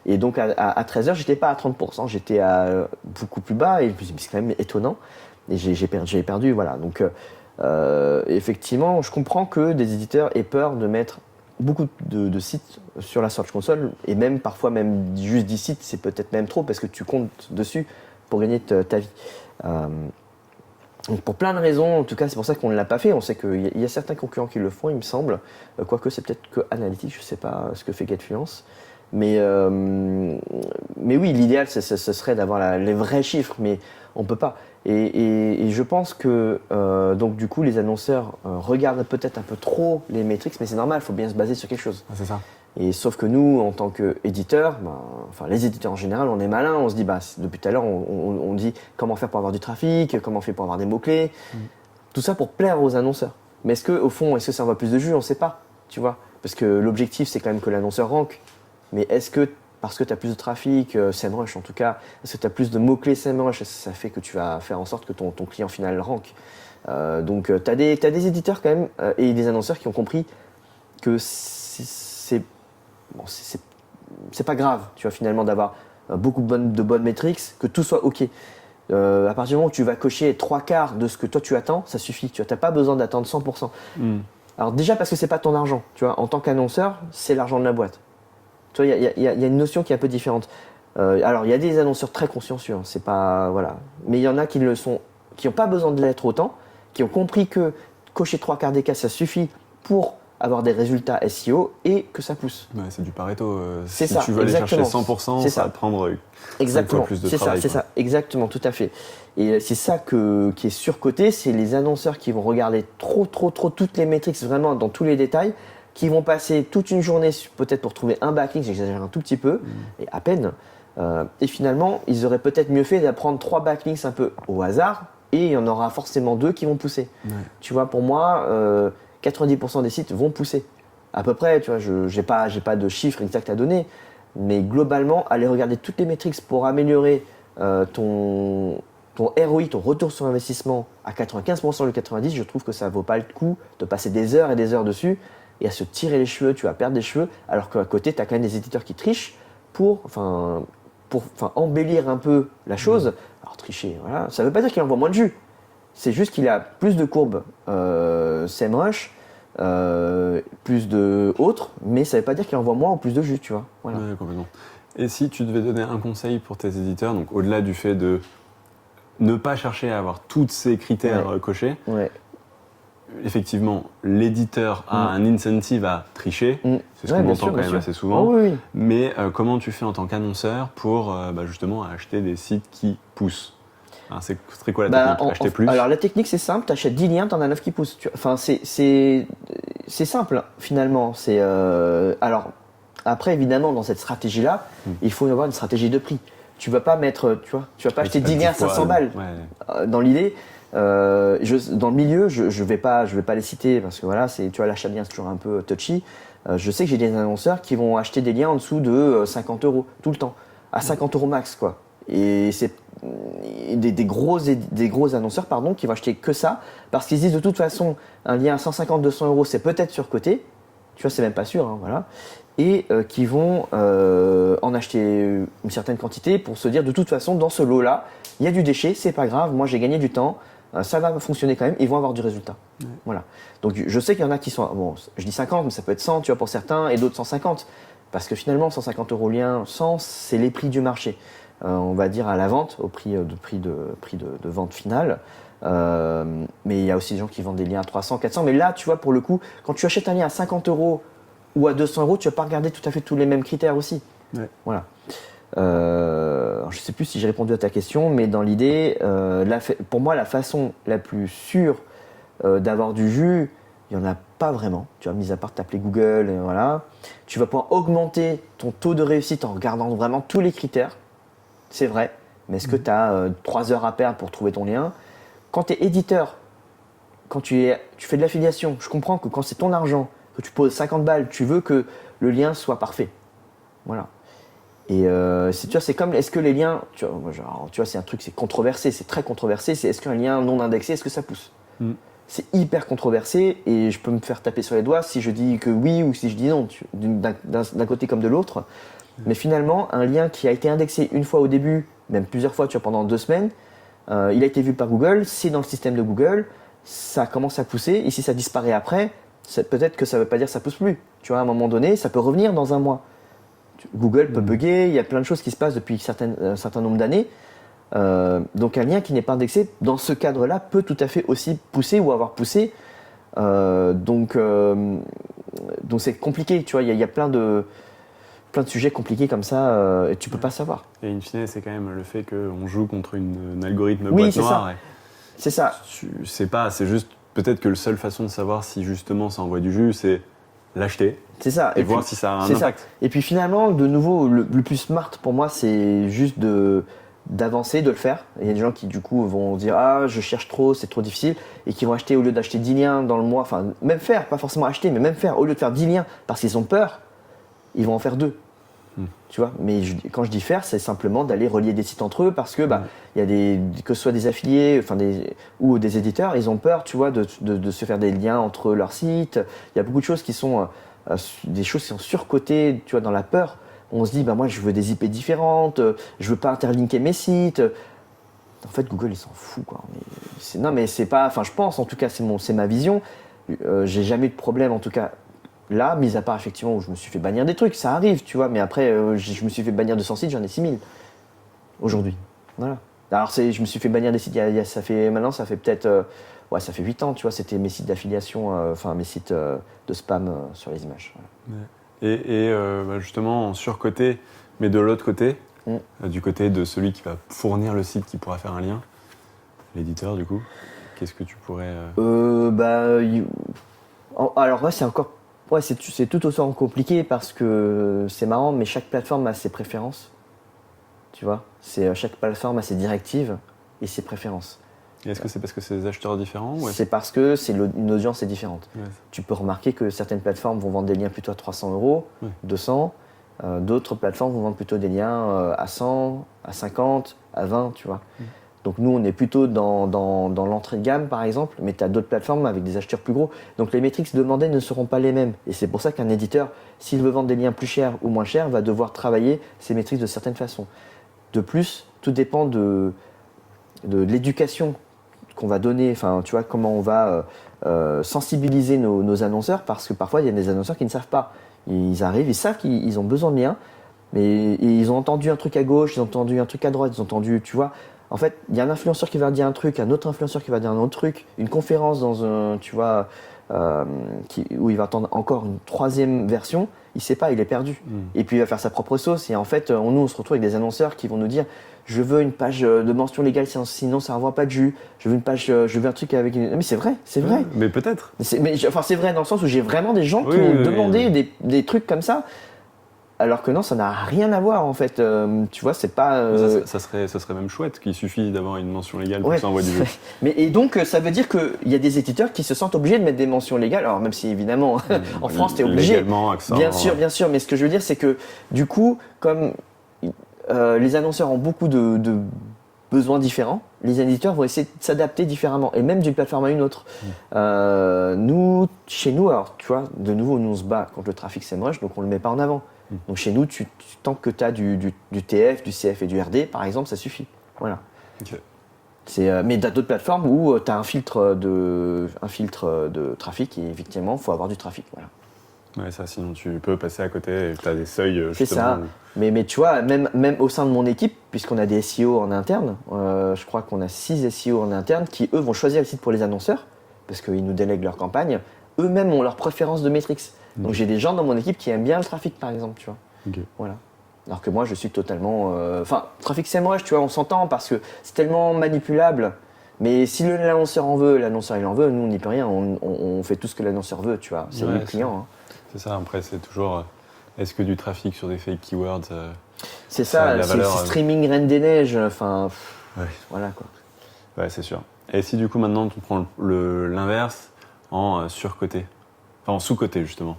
Speaker 2: Et donc, à 13h, j'étais pas à 30%, j'étais à beaucoup plus bas, et c'est quand même étonnant. Et j'ai perdu, voilà. Donc, effectivement, je comprends que des éditeurs aient peur de mettre beaucoup de sites sur la Search Console, et même parfois, même juste 10 sites, c'est peut-être même trop, parce que tu comptes dessus pour gagner ta vie. Donc pour plein de raisons, en tout cas c'est pour ça qu'on ne l'a pas fait. On sait qu'il y a certains concurrents qui le font, il me semble. Quoique c'est peut-être que Analytics, je ne sais pas ce que fait GetFluence. Mais oui, l'idéal ce serait d'avoir les vrais chiffres, mais on ne peut pas. Et je pense que donc du coup les annonceurs regardent peut-être un peu trop les métriques, mais c'est normal, il faut bien se baser sur quelque chose.
Speaker 1: Ah, c'est ça.
Speaker 2: Et sauf que nous, en tant qu'éditeurs, les éditeurs en général, on est malins, on se dit, depuis tout à l'heure, on dit comment faire pour avoir du trafic, comment faire pour avoir des mots-clés, tout ça pour plaire aux annonceurs. Mais au fond, est-ce que ça envoie plus de jus? On ne sait pas, tu vois. Parce que l'objectif, c'est quand même que l'annonceur rank. Mais est-ce que, parce que tu as plus de trafic, SEMrush en tout cas, est-ce que tu as plus de mots-clés SEMrush, ça fait que tu vas faire en sorte que ton client final rank? Donc, tu as des éditeurs quand même, et des annonceurs qui ont compris que c'est pas grave, tu vois, finalement, d'avoir beaucoup de bonnes métriques, que tout soit OK. À partir du moment où tu vas cocher 3/4 de ce que toi tu attends, ça suffit. Tu n'as pas besoin d'attendre 100%. Alors déjà parce que c'est pas ton argent, tu vois. En tant qu'annonceur, c'est l'argent de la boîte. Tu vois, il y a une notion qui est un peu différente. Alors il y a des annonceurs très consciencieux, hein, c'est pas voilà. Mais il y en a qui le sont, qui n'ont pas besoin de l'être autant, qui ont compris que cocher 3/4 des cas, ça suffit pour avoir des résultats SEO et que ça pousse.
Speaker 1: Ouais, c'est du Pareto.
Speaker 2: C'est
Speaker 1: si
Speaker 2: ça,
Speaker 1: tu veux aller chercher
Speaker 2: exactement.
Speaker 1: 100%, ça va te prendre 5 fois plus de travail.
Speaker 2: C'est ça, exactement, tout à fait. Et c'est ça qui est surcoté, c'est les annonceurs qui vont regarder trop toutes les métriques, vraiment dans tous les détails, qui vont passer toute une journée peut-être pour trouver un backlink, j'exagère un tout petit peu, et à peine. Et finalement, ils auraient peut-être mieux fait d'apprendre 3 backlinks un peu au hasard, et il y en aura forcément 2 qui vont pousser. Ouais. Tu vois, pour moi, 90% des sites vont pousser. À peu près, tu vois, j'ai pas de chiffres exacts à donner, mais globalement, aller regarder toutes les métriques pour améliorer ton ROI, ton retour sur investissement à 95% ou 90%, je trouve que ça vaut pas le coup de passer des heures et des heures dessus et à se tirer les cheveux, tu vas perdre des cheveux, alors qu'à côté, tu as quand même des éditeurs qui trichent pour embellir un peu la chose. Alors tricher, voilà, ça veut pas dire qu'il envoie moins de jus. C'est juste qu'il a plus de courbes SEMrush, plus de autres, mais ça ne veut pas dire qu'il envoie moins ou plus de jus, tu vois. Voilà.
Speaker 1: Ouais, complètement. Et si tu devais donner un conseil pour tes éditeurs, donc au-delà du fait de ne pas chercher à avoir tous ces critères cochés, effectivement, l'éditeur a un incentive à tricher, c'est ce qu'on entend quand même assez souvent,
Speaker 2: oui.
Speaker 1: Mais comment tu fais en tant qu'annonceur pour justement acheter des sites qui poussent? Alors, c'est quoi la technique? Acheter plus?
Speaker 2: Alors la technique c'est simple, tu achètes 10 liens, tu en as 9 qui poussent. Enfin c'est simple finalement. Alors après évidemment dans cette stratégie là, il faut avoir une stratégie de prix. Tu vas pas mettre, tu vas pas acheter 10 liens à 500 balles. Dans l'idée, Dans le milieu, je vais pas les citer parce que voilà, tu vois, l'achat de liens c'est toujours un peu touchy. Je sais que j'ai des annonceurs qui vont acheter des liens en dessous de 50 € tout le temps, à 50 € max quoi. Et c'est des gros annonceurs qui vont acheter que ça parce qu'ils disent de toute façon un lien à 150-200 € c'est peut-être surcoté. Tu vois, c'est même pas sûr, hein, voilà. Et qui vont en acheter une certaine quantité pour se dire de toute façon dans ce lot-là, il y a du déchet, c'est pas grave, moi j'ai gagné du temps. Ça va fonctionner quand même, ils vont avoir du résultat. Ouais. Voilà. Donc je sais qu'il y en a qui sont, bon, je dis 50, mais ça peut être 100, tu vois, pour certains, et d'autres 150. Parce que finalement, 150 € lien, 100, c'est les prix du marché. On va dire à la vente, au prix de vente finale. Mais il y a aussi des gens qui vendent des liens à 300, 400. Mais là, tu vois, pour le coup, quand tu achètes un lien à 50 € ou à 200 €, tu vas pas regarder tout à fait tous les mêmes critères aussi. Ouais. Voilà. Je ne sais plus si j'ai répondu à ta question, mais dans l'idée, pour moi, la façon la plus sûre d'avoir du jus, il n'y en a pas vraiment. Tu vois, mis à part t'appeler Google, et voilà. Tu vas pouvoir augmenter ton taux de réussite en regardant vraiment tous les critères. C'est vrai, mais est-ce que tu as 3 heures à perdre pour trouver ton lien? Quand tu es éditeur, quand tu fais de l'affiliation, je comprends que quand c'est ton argent, que tu poses 50 balles, tu veux que le lien soit parfait. Voilà. Et tu vois, c'est comme, est-ce que les liens, tu vois, c'est un truc, c'est controversé, c'est très controversé, c'est est-ce qu'un lien non indexé, est-ce que ça pousse? C'est hyper controversé et je peux me faire taper sur les doigts si je dis que oui ou si je dis non, d'un côté comme de l'autre. Mais finalement, un lien qui a été indexé une fois au début, même plusieurs fois, tu vois, pendant 2 semaines, il a été vu par Google, c'est dans le système de Google, ça commence à pousser et si ça disparaît après, peut-être que ça ne veut pas dire que ça pousse plus. Tu vois, à un moment donné, ça peut revenir dans un mois. Google peut bugger, il y a plein de choses qui se passent depuis un certain nombre d'années. Donc un lien qui n'est pas indexé, dans ce cadre-là, peut tout à fait aussi pousser ou avoir poussé. Donc c'est compliqué, tu vois, il y a plein de sujets compliqués comme ça, et tu peux pas savoir.
Speaker 1: Et in fine, c'est quand même le fait qu'on joue contre un algorithme boîte noire.
Speaker 2: C'est ça.
Speaker 1: C'est juste peut-être que la seule façon de savoir si justement ça envoie du jus, c'est l'acheter.
Speaker 2: C'est ça.
Speaker 1: Et voir si ça a un impact.
Speaker 2: Ça. Et puis finalement, de nouveau, le plus smart pour moi, c'est juste d'avancer, de le faire. Il y a des gens qui du coup vont dire ah je cherche trop, c'est trop difficile, et qui vont acheter au lieu d'acheter 10 liens dans le mois, enfin même faire, pas forcément acheter, mais même faire, au lieu de faire 10 liens parce qu'ils ont peur, ils vont en faire 2. Tu vois, mais quand je dis faire, c'est simplement d'aller relier des sites entre eux parce que il y a que ce soit des affiliés, ou des éditeurs, ils ont peur, tu vois, de se faire des liens entre leurs sites. Il y a beaucoup de choses qui sont des choses qui sont surcotées, tu vois, dans la peur. On se dit moi je veux des IP différentes, je veux pas interlinker mes sites. En fait, Google il s'en fout quoi. Mais c'est pas, je pense en tout cas c'est ma vision. J'ai jamais eu de problème en tout cas. Là, mis à part effectivement où je me suis fait bannir des trucs, ça arrive, tu vois, mais après, je me suis fait bannir de 100 sites, j'en ai 6000 aujourd'hui. Voilà. Alors, je me suis fait bannir des sites, ça fait peut-être, ça fait 8 ans, tu vois, c'était mes sites d'affiliation, mes sites de spam sur les images. Voilà.
Speaker 1: Et justement, en surcoté, mais de l'autre côté, du côté de celui qui va fournir le site qui pourra faire un lien, l'éditeur du coup, qu'est-ce que tu pourrais.
Speaker 2: Alors, ouais, c'est encore. Ouais, c'est tout autant compliqué parce que c'est marrant, mais chaque plateforme a ses préférences. Tu vois, chaque plateforme a ses directives et ses préférences.
Speaker 1: Et est-ce que c'est parce que c'est des acheteurs différents ou
Speaker 2: c'est parce que une audience est différente.
Speaker 1: Ouais.
Speaker 2: Tu peux remarquer que certaines plateformes vont vendre des liens plutôt à 300 €, 200. D'autres plateformes vont vendre plutôt des liens à 100, à 50, à 20, tu vois. Donc nous, on est plutôt dans l'entrée de gamme, par exemple, mais tu as d'autres plateformes avec des acheteurs plus gros. Donc les métriques demandées ne seront pas les mêmes. Et c'est pour ça qu'un éditeur, s'il veut vendre des liens plus chers ou moins chers, va devoir travailler ses métriques de certaines façons. De plus, tout dépend de l'éducation qu'on va donner, tu vois, comment on va sensibiliser nos annonceurs, parce que parfois, il y a des annonceurs qui ne savent pas. Ils arrivent, ils savent qu'ils ont besoin de liens, mais ils ont entendu un truc à gauche, ils ont entendu un truc à droite, ils ont entendu, tu vois. En fait, il y a un influenceur qui va dire un truc, un autre influenceur qui va dire un autre truc, une conférence dans un, tu vois, où il va attendre encore une 3e version, il sait pas, il est perdu. Et puis il va faire sa propre sauce. Et en fait, nous, on se retrouve avec des annonceurs qui vont nous dire je veux une page de mention légale, sinon ça renvoie pas de jus. Je veux une page, je veux un truc avec une. Mais c'est vrai, c'est vrai.
Speaker 1: Mais peut-être.
Speaker 2: C'est vrai dans le sens où j'ai vraiment des gens qui m'ont demandé des trucs comme ça. Alors que non, ça n'a rien à voir en fait. Tu vois, c'est pas.
Speaker 1: Ça serait même chouette qu'il suffit d'avoir une mention légale pour
Speaker 2: Ouais.
Speaker 1: que ça envoie du jeu.
Speaker 2: Mais et donc ça veut dire qu'il y a des éditeurs qui se sentent obligés de mettre des mentions légales. Alors même si évidemment en France t'es obligé.
Speaker 1: Légalement, accent.
Speaker 2: Bien sûr. Mais ce que je veux dire c'est que du coup, comme les annonceurs ont beaucoup de besoins différents, les éditeurs vont essayer de s'adapter différemment et même d'une plateforme à une autre. Chez nous, alors tu vois, de nouveau, nous on se bat contre le trafic SEMrush, donc on le met pas en avant. Donc chez nous, tant que tu as du TF, du CF et du RD, par exemple, ça suffit. Voilà.
Speaker 1: Ok.
Speaker 2: Mais tu as d'autres plateformes où tu as un filtre de trafic et effectivement, il faut avoir du trafic. Voilà.
Speaker 1: Ouais, ça, sinon tu peux passer à côté et tu as des seuils
Speaker 2: C'est
Speaker 1: justement.
Speaker 2: ça. Mais tu vois, même au sein de mon équipe, puisqu'on a des SEO en interne, je crois qu'on a 6 SEO en interne qui, eux, vont choisir le site pour les annonceurs, parce qu'ils nous délèguent leur campagne. Eux-mêmes ont leur préférence de métriques. Donc j'ai des gens dans mon équipe qui aiment bien le trafic, par exemple, tu vois.
Speaker 1: Ok.
Speaker 2: Voilà. Alors que moi, je suis totalement... trafic SEMrush, tu vois, on s'entend parce que c'est tellement manipulable. Mais si l'annonceur en veut, l'annonceur il en veut, nous on n'y peut rien, on fait tout ce que l'annonceur veut, tu vois. C'est lui le client. Hein.
Speaker 1: C'est ça, après c'est toujours... Est-ce que du trafic sur des fake keywords
Speaker 2: c'est ça, c'est streaming reine des neiges, enfin... Voilà quoi.
Speaker 1: Ouais, c'est sûr. Et si du coup maintenant tu prends l'inverse en surcoté, enfin en sous-coté justement,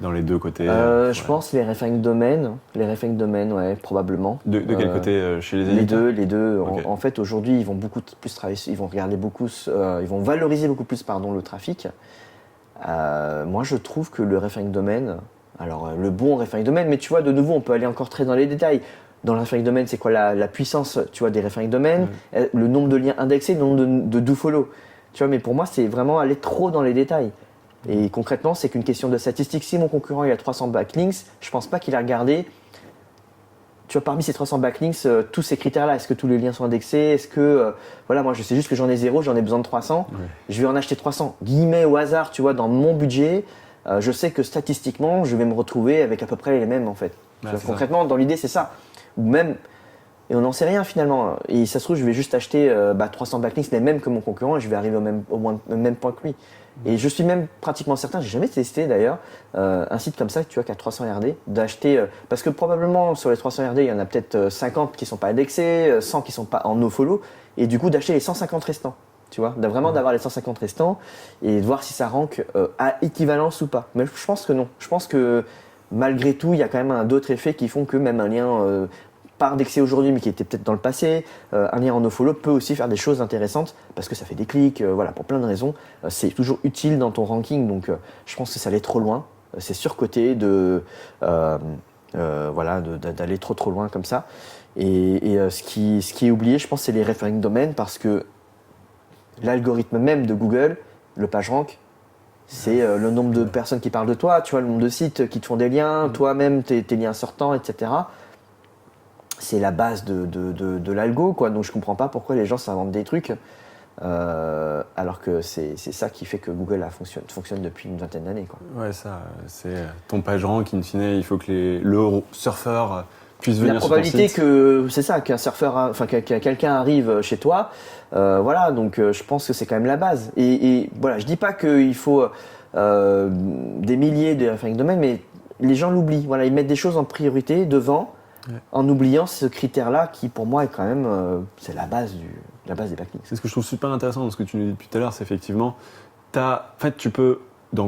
Speaker 1: dans les deux côtés
Speaker 2: Je pense les referring domaines, ouais, probablement.
Speaker 1: De quel côté chez les éditeurs?
Speaker 2: Les deux.
Speaker 1: Okay.
Speaker 2: En fait, aujourd'hui, ils vont beaucoup plus travailler, ils vont valoriser beaucoup plus, le trafic. Moi, je trouve que le referring domaine, alors le bon referring domaine, mais tu vois, de nouveau, on peut aller encore très dans les détails. Dans le referring domaine, c'est quoi la puissance, tu vois, des referring domaines, le nombre de liens indexés, le nombre de do-follow. Tu vois, mais pour moi, c'est vraiment aller trop dans les détails. Et concrètement, c'est qu'une question de statistique. Si mon concurrent il a 300 backlinks, je pense pas qu'il a regardé. Tu vois, parmi ces 300 backlinks, tous ces critères-là, est-ce que tous les liens sont indexés? Est-ce que, voilà, moi je sais juste que j'en ai 0, j'en ai besoin de 300. Je vais en acheter 300. Guillemets au hasard, tu vois, dans mon budget, je sais que statistiquement, je vais me retrouver avec à peu près les mêmes en fait. Concrètement, dans l'idée, c'est ça. Ou même, et on n'en sait rien finalement. Et ça se trouve, je vais juste acheter 300 backlinks, mais même que mon concurrent, et je vais arriver au même point que lui. Et je suis même pratiquement certain, j'ai jamais testé d'ailleurs, un site comme ça, tu vois, qui a 300 RD, d'acheter, parce que probablement sur les 300 RD, il y en a peut-être 50 qui sont pas indexés, 100 qui sont pas en nofollow, et du coup d'acheter les 150 restants, tu vois, d'avoir les 150 restants et de voir si ça rank à équivalence ou pas. Mais je pense que non. Je pense que malgré tout, il y a quand même d'autres effets qui font que même un lien pas indexé aujourd'hui mais qui était peut-être dans le passé, un lien en nofollow peut aussi faire des choses intéressantes parce que ça fait des clics, voilà, pour plein de raisons. C'est toujours utile dans ton ranking, donc je pense que ça allait trop loin. C'est surcoté d'aller trop loin comme ça. Et ce qui est oublié, je pense, c'est les referring domains parce que l'algorithme même de Google, le PageRank, c'est le nombre de personnes qui parlent de toi, tu vois, le nombre de sites qui te font des liens, toi-même, tes liens sortants, etc. C'est la base de l'algo, quoi. Donc je comprends pas pourquoi les gens s'inventent des trucs alors que c'est ça qui fait que Google fonctionne depuis une vingtaine d'années, quoi.
Speaker 1: Ouais, ça, c'est ton PageRank, in fine, il faut que le surfeur puisse venir sur ton site.
Speaker 2: La probabilité que c'est ça, qu'un surfeur, que quelqu'un arrive chez toi, voilà. Donc je pense que c'est quand même la base. Et voilà, je dis pas qu'il faut des milliers de referring domains, mais les gens l'oublient. Voilà, ils mettent des choses en priorité devant. En oubliant ce critère-là qui, pour moi, est quand même c'est la base des backlinks.
Speaker 1: C'est ce que je trouve super intéressant dans ce que tu nous dis depuis tout à l'heure, c'est effectivement, en fait, tu peux,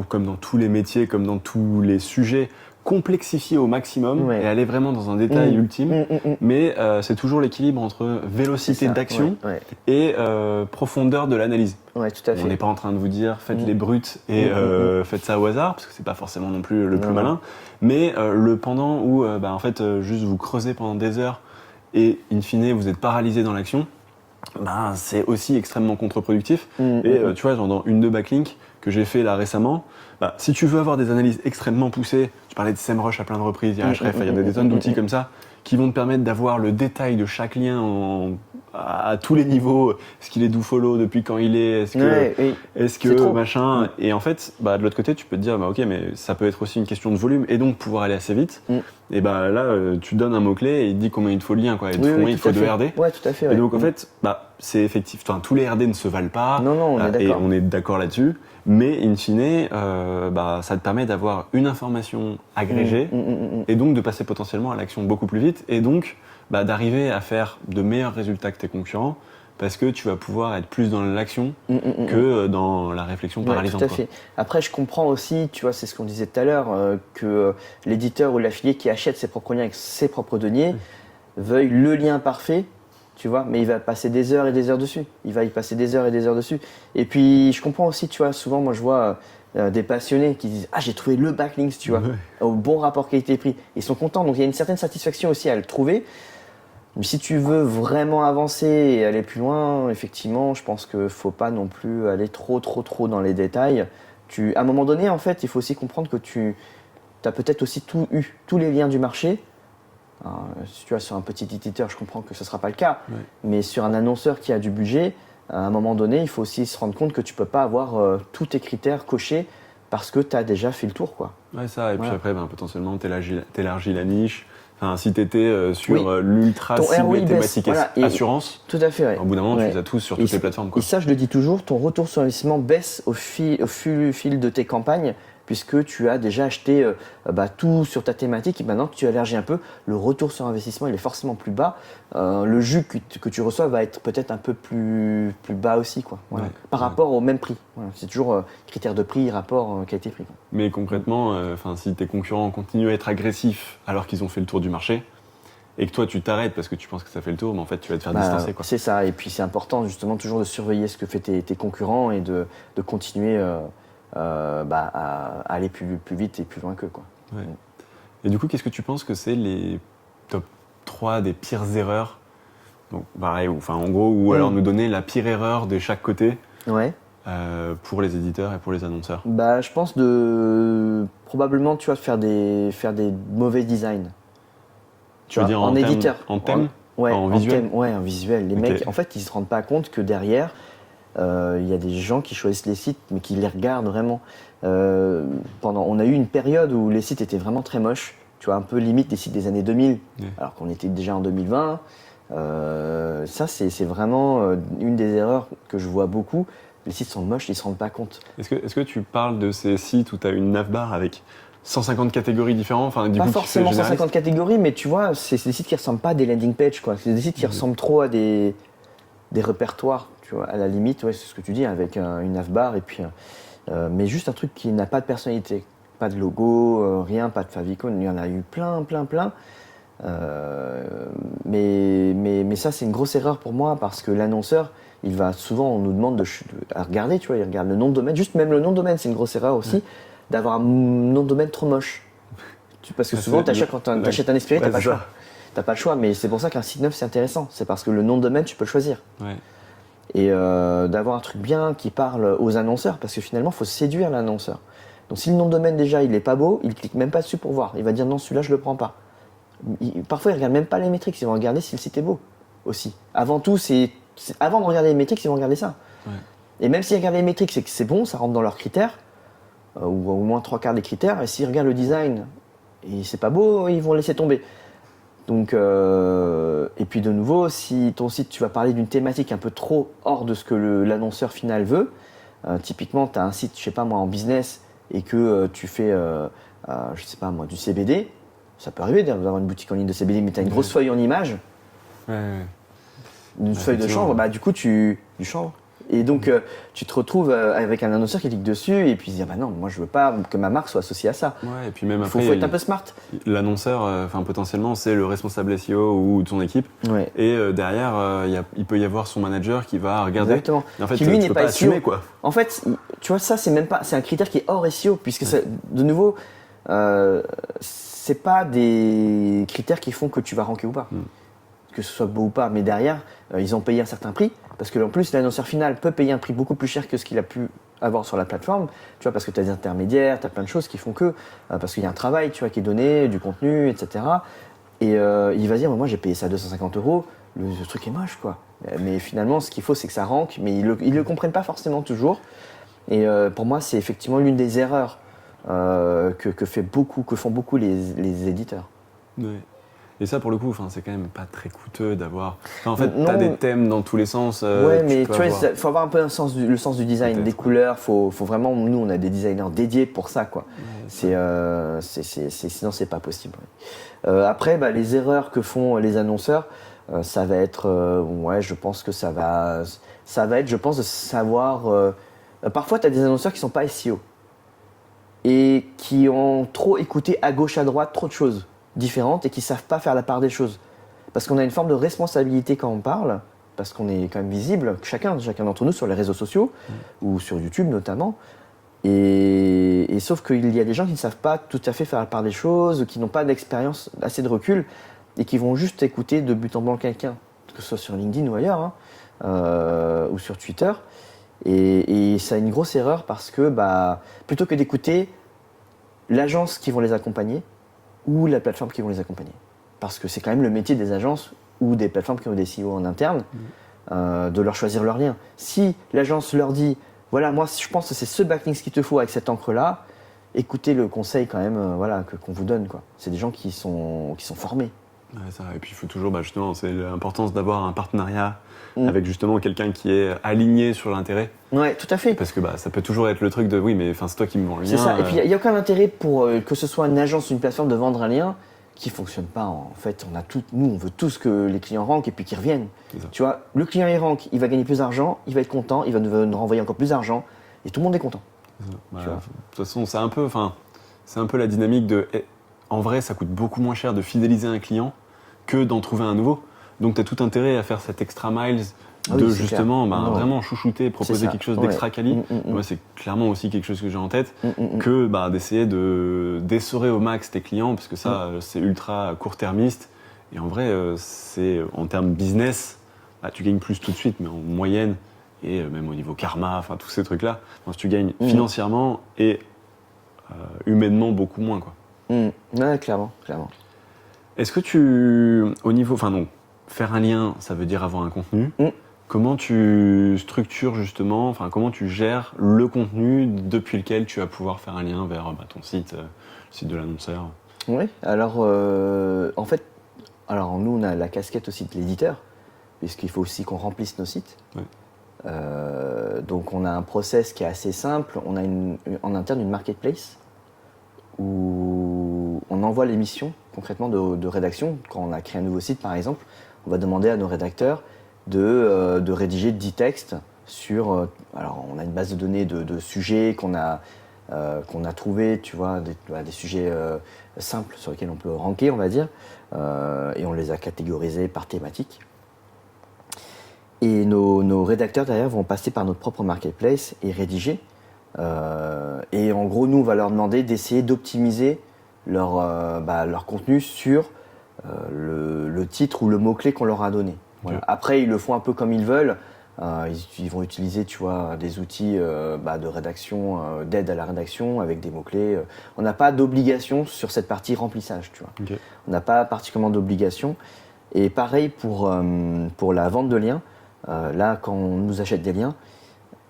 Speaker 1: comme dans tous les métiers, comme dans tous les sujets, complexifier au maximum et aller vraiment dans un détail ultime, mais c'est toujours l'équilibre entre vélocité d'action et profondeur de l'analyse.
Speaker 2: Ouais, tout à fait.
Speaker 1: On n'est pas en train de vous dire faites les brutes et faites ça au hasard, parce que c'est pas forcément non plus le plus malin, mais le pendant où en fait juste vous creusez pendant des heures et in fine vous êtes paralysé dans l'action, c'est aussi extrêmement contre-productif. Et tu vois, genre dans une de backlink que j'ai fait là récemment, si tu veux avoir des analyses extrêmement poussées, tu parlais de SEMrush à plein de reprises, il y a Href, il y a des tonnes d'outils comme ça qui vont te permettre d'avoir le détail de chaque lien à tous les niveaux. Est-ce qu'il est do follow, depuis quand il est, est-ce que machin. Et en fait, de l'autre côté, tu peux te dire, ok, mais ça peut être aussi une question de volume et donc pouvoir aller assez vite. Et là, tu donnes un mot-clé et il te dit combien il te faut de liens, quoi. Et il te faut 2 RD.
Speaker 2: Ouais, tout à fait.
Speaker 1: Et donc, en fait, c'est effectif. Enfin, tous les RD ne se valent pas.
Speaker 2: Non, on est d'accord.
Speaker 1: Et on est d'accord là-dessus. Mais in fine, ça te permet d'avoir une information agrégée et donc de passer potentiellement à l'action beaucoup plus vite et donc d'arriver à faire de meilleurs résultats que tes concurrents parce que tu vas pouvoir être plus dans l'action que dans la réflexion paralysante.
Speaker 2: Tout à fait. Après, je comprends aussi, tu vois, c'est ce qu'on disait tout à l'heure, que l'éditeur ou l'affilié qui achète ses propres liens avec ses propres deniers veuille le lien parfait. Tu vois, mais il va passer des heures et des heures dessus. Il va y passer des heures et des heures dessus. Et puis, je comprends aussi, tu vois, souvent, moi, je vois des passionnés qui disent « Ah, j'ai trouvé le backlink, tu vois, au bon rapport qualité-prix. » Ils sont contents, donc il y a une certaine satisfaction aussi à le trouver. Mais si tu veux vraiment avancer et aller plus loin, effectivement, je pense qu'il ne faut pas non plus aller trop dans les détails. À un moment donné, en fait, il faut aussi comprendre que tu as peut-être aussi tous les liens du marché. Alors, si tu vas sur un petit éditeur, je comprends que ce ne sera pas le cas, mais sur un annonceur qui a du budget, à un moment donné, il faut aussi se rendre compte que tu ne peux pas avoir tous tes critères cochés parce que tu as déjà fait le tour, quoi.
Speaker 1: Ouais, ça, et puis après, potentiellement, tu élargis la niche. Enfin, si tu étais sur l'ultra ciblé thématique assurance,
Speaker 2: tout à fait,
Speaker 1: au bout d'un moment, tu les as tous sur toutes les plateformes, quoi.
Speaker 2: Et ça, je le dis toujours, ton retour sur investissement baisse au fil de tes campagnes, puisque tu as déjà acheté tout sur ta thématique et maintenant que tu élargis un peu, le retour sur investissement il est forcément plus bas. Le jus que tu reçois va être peut-être un peu plus bas aussi, quoi. Voilà. Par rapport au même prix. Voilà. C'est toujours critère de prix, rapport qualité-prix, quoi.
Speaker 1: Mais concrètement, si tes concurrents continuent à être agressifs alors qu'ils ont fait le tour du marché et que toi tu t'arrêtes parce que tu penses que ça fait le tour, mais en fait tu vas te faire distancer, quoi.
Speaker 2: C'est ça, et puis c'est important justement toujours de surveiller ce que fait tes concurrents et de continuer à aller plus vite et plus loin qu'eux, quoi.
Speaker 1: Ouais. Et du coup, qu'est-ce que tu penses que c'est les top 3 des pires erreurs? Donc, pareil, en gros, ou alors nous donner la pire erreur de chaque côté pour les éditeurs et pour les annonceurs.
Speaker 2: Je pense probablement, tu vois, faire des mauvais designs.
Speaker 1: Tu veux dire en
Speaker 2: éditeur.
Speaker 1: En thème?
Speaker 2: En
Speaker 1: visuel?
Speaker 2: En visuel. Les mecs, en fait, ils se rendent pas compte que derrière, il y a des gens qui choisissent les sites, mais qui les regardent vraiment. On a eu une période où les sites étaient vraiment très moches, tu vois, un peu limite des sites des années 2000, alors qu'on était déjà en 2020. Ça, c'est vraiment une des erreurs que je vois beaucoup. Les sites sont moches, ils ne se rendent pas compte.
Speaker 1: Est-ce que tu parles de ces sites où tu as une navbar avec 150 catégories différentes,
Speaker 2: pas forcément 150 catégories, mais tu vois, c'est des sites qui ne ressemblent pas à des landing pages, quoi. C'est des sites qui ressemblent trop à des répertoires, tu vois, à la limite, c'est ce que tu dis, avec une navbar, et puis, mais juste un truc qui n'a pas de personnalité, pas de logo, rien, pas de favicon, il y en a eu plein. Mais ça, c'est une grosse erreur pour moi, parce que l'annonceur, il va souvent, on nous demande à regarder, tu vois, il regarde le nom de domaine, juste même le nom de domaine, c'est une grosse erreur aussi, d'avoir un nom de domaine trop moche. Parce que souvent, quand tu achètes un Esprit, tu n'as pas le choix. T'as pas le choix, mais c'est pour ça qu'un site neuf, c'est intéressant. C'est parce que le nom de domaine, tu peux le choisir.
Speaker 1: Ouais.
Speaker 2: Et d'avoir un truc bien qui parle aux annonceurs, parce que finalement, il faut séduire l'annonceur. Donc si le nom de domaine, déjà, il est pas beau, il clique même pas dessus pour voir. Il va dire non, celui-là, je le prends pas. Parfois, il regarde même pas les métriques, ils vont regarder si le site est beau aussi. Avant tout, avant de regarder les métriques, ils vont regarder ça.
Speaker 1: Ouais.
Speaker 2: Et même s'ils regardent les métriques, c'est que c'est bon, ça rentre dans leurs critères, ou au moins 3/4 des critères. Et s'ils regardent le design et c'est pas beau, ils vont laisser tomber. Donc, et puis de nouveau, si ton site, tu vas parler d'une thématique un peu trop hors de ce que l'annonceur final veut, typiquement, tu as un site, je sais pas moi, en business, et que tu fais, je sais pas moi, du CBD, ça peut arriver d'avoir une boutique en ligne de CBD, mais tu as une grosse feuille en image, une feuille de chanvre, du coup, du chanvre. Et donc, tu te retrouves avec un annonceur qui clique dessus et puis il se dit non, moi je veux pas que ma marque soit associée à ça.
Speaker 1: Ouais, et puis même après,
Speaker 2: faut être un peu smart.
Speaker 1: L'annonceur, potentiellement, c'est le responsable SEO ou de son équipe.
Speaker 2: Ouais.
Speaker 1: Et derrière, il peut y avoir son manager qui va regarder.
Speaker 2: Exactement.
Speaker 1: Et en fait,
Speaker 2: qui lui n'est pas SEO.
Speaker 1: Assumer, quoi.
Speaker 2: En fait, tu vois, ça c'est même pas, c'est un critère qui est hors SEO puisque de nouveau, c'est pas des critères qui font que tu vas ranker ou pas. Que ce soit beau ou pas, mais derrière, ils ont payé un certain prix, parce que en plus, l'annonceur final peut payer un prix beaucoup plus cher que ce qu'il a pu avoir sur la plateforme, tu vois, parce que tu as des intermédiaires, tu as plein de choses qui font que, parce qu'il y a un travail, tu vois, qui est donné, du contenu, etc. Et il va dire, moi j'ai payé ça 250 €, le truc est moche, quoi. Mais finalement, ce qu'il faut, c'est que ça rank, mais ils le comprennent pas forcément toujours. Et pour moi, c'est effectivement l'une des erreurs que font beaucoup les éditeurs.
Speaker 1: Ouais. Et ça, pour le coup, c'est quand même pas très coûteux d'avoir. En fait,
Speaker 2: Non.
Speaker 1: t'as des thèmes dans tous les sens.
Speaker 2: Ouais, mais tu vois, il faut avoir un peu le sens du design, des couleurs. Faut vraiment. Nous, on a des designers dédiés pour ça, quoi. Ouais, sinon, c'est pas possible. Ouais. Après, les erreurs que font les annonceurs, ça va être. Ouais, je pense que ça va être, je pense, de savoir. Parfois, tu as des annonceurs qui sont pas SEO et qui ont trop écouté à gauche, à droite, trop de choses différentes et qui savent pas faire la part des choses. Parce qu'on a une forme de responsabilité quand on parle, parce qu'on est quand même visible, chacun d'entre nous sur les réseaux sociaux, ou sur YouTube notamment. Et sauf qu'il y a des gens qui ne savent pas tout à fait faire la part des choses, qui n'ont pas d'expérience, assez de recul, et qui vont juste écouter de but en blanc quelqu'un, que ce soit sur LinkedIn ou ailleurs, ou sur Twitter. Et ça a une grosse erreur parce que plutôt que d'écouter l'agence qui vont les accompagner, ou la plateforme qui vont les accompagner. Parce que c'est quand même le métier des agences ou des plateformes qui ont des CEO en interne de leur choisir leur lien. Si l'agence leur dit, voilà, moi je pense que c'est ce backlink qu'il te faut avec cette encre-là, écoutez le conseil quand même qu'on vous donne, quoi. C'est des gens qui sont formés.
Speaker 1: Ouais, ça. Et puis il faut toujours, justement, c'est l'importance d'avoir un partenariat avec justement quelqu'un qui est aligné sur l'intérêt.
Speaker 2: Ouais, tout à fait.
Speaker 1: Parce que ça peut toujours être le truc de oui, mais c'est toi qui me vends le lien.
Speaker 2: C'est ça. Et puis il n'y a aucun intérêt pour que ce soit une agence ou une plateforme de vendre un lien qui ne fonctionne pas. En fait, nous, on veut tous que les clients rankent et puis qu'ils reviennent. Tu vois, le client il rank, il va gagner plus d'argent, il va être content, il va nous renvoyer encore plus d'argent et tout le monde est content.
Speaker 1: De toute façon, c'est un peu la dynamique de. En vrai, ça coûte beaucoup moins cher de fidéliser un client que d'en trouver un nouveau. Donc, tu as tout intérêt à faire cet extra miles de justement vraiment chouchouter, proposer quelque chose d'extra quali. Moi, c'est clairement aussi quelque chose que j'ai en tête, que d'essayer d'essorer au max tes clients, parce que ça, c'est ultra court-termiste. Et en vrai, c'est en termes business, tu gagnes plus tout de suite, mais en moyenne, et même au niveau karma, tous ces trucs-là, tu gagnes financièrement et humainement beaucoup moins, quoi.
Speaker 2: Ouais, clairement.
Speaker 1: Est-ce que au niveau, faire un lien, ça veut dire avoir un contenu. Comment tu structures justement, comment tu gères le contenu depuis lequel tu vas pouvoir faire un lien vers ton site, le site de l'annonceur?
Speaker 2: Oui, alors en fait, nous on a la casquette aussi de l'éditeur, puisqu'il faut aussi qu'on remplisse nos sites. Ouais. Donc on a un process qui est assez simple, on a en interne une marketplace où on envoie les missions concrètement de rédaction. Quand on a créé un nouveau site par exemple, on va demander à nos rédacteurs de rédiger 10 textes sur... alors on a une base de données de sujets qu'on a trouvé, tu vois, des sujets simples sur lesquels on peut ranker, on va dire, et on les a catégorisés par thématique. Et nos rédacteurs derrière vont passer par notre propre marketplace et rédiger. Et en gros, nous, on va leur demander d'essayer d'optimiser leur contenu sur le titre ou le mot-clé qu'on leur a donné. Voilà. Après, ils le font un peu comme ils veulent. Ils vont utiliser, tu vois, des outils de rédaction, d'aide à la rédaction avec des mots-clés. On n'a pas d'obligation sur cette partie remplissage, tu vois. Okay. On n'a pas particulièrement d'obligation. Et pareil pour la vente de liens. Là, quand on nous achète des liens,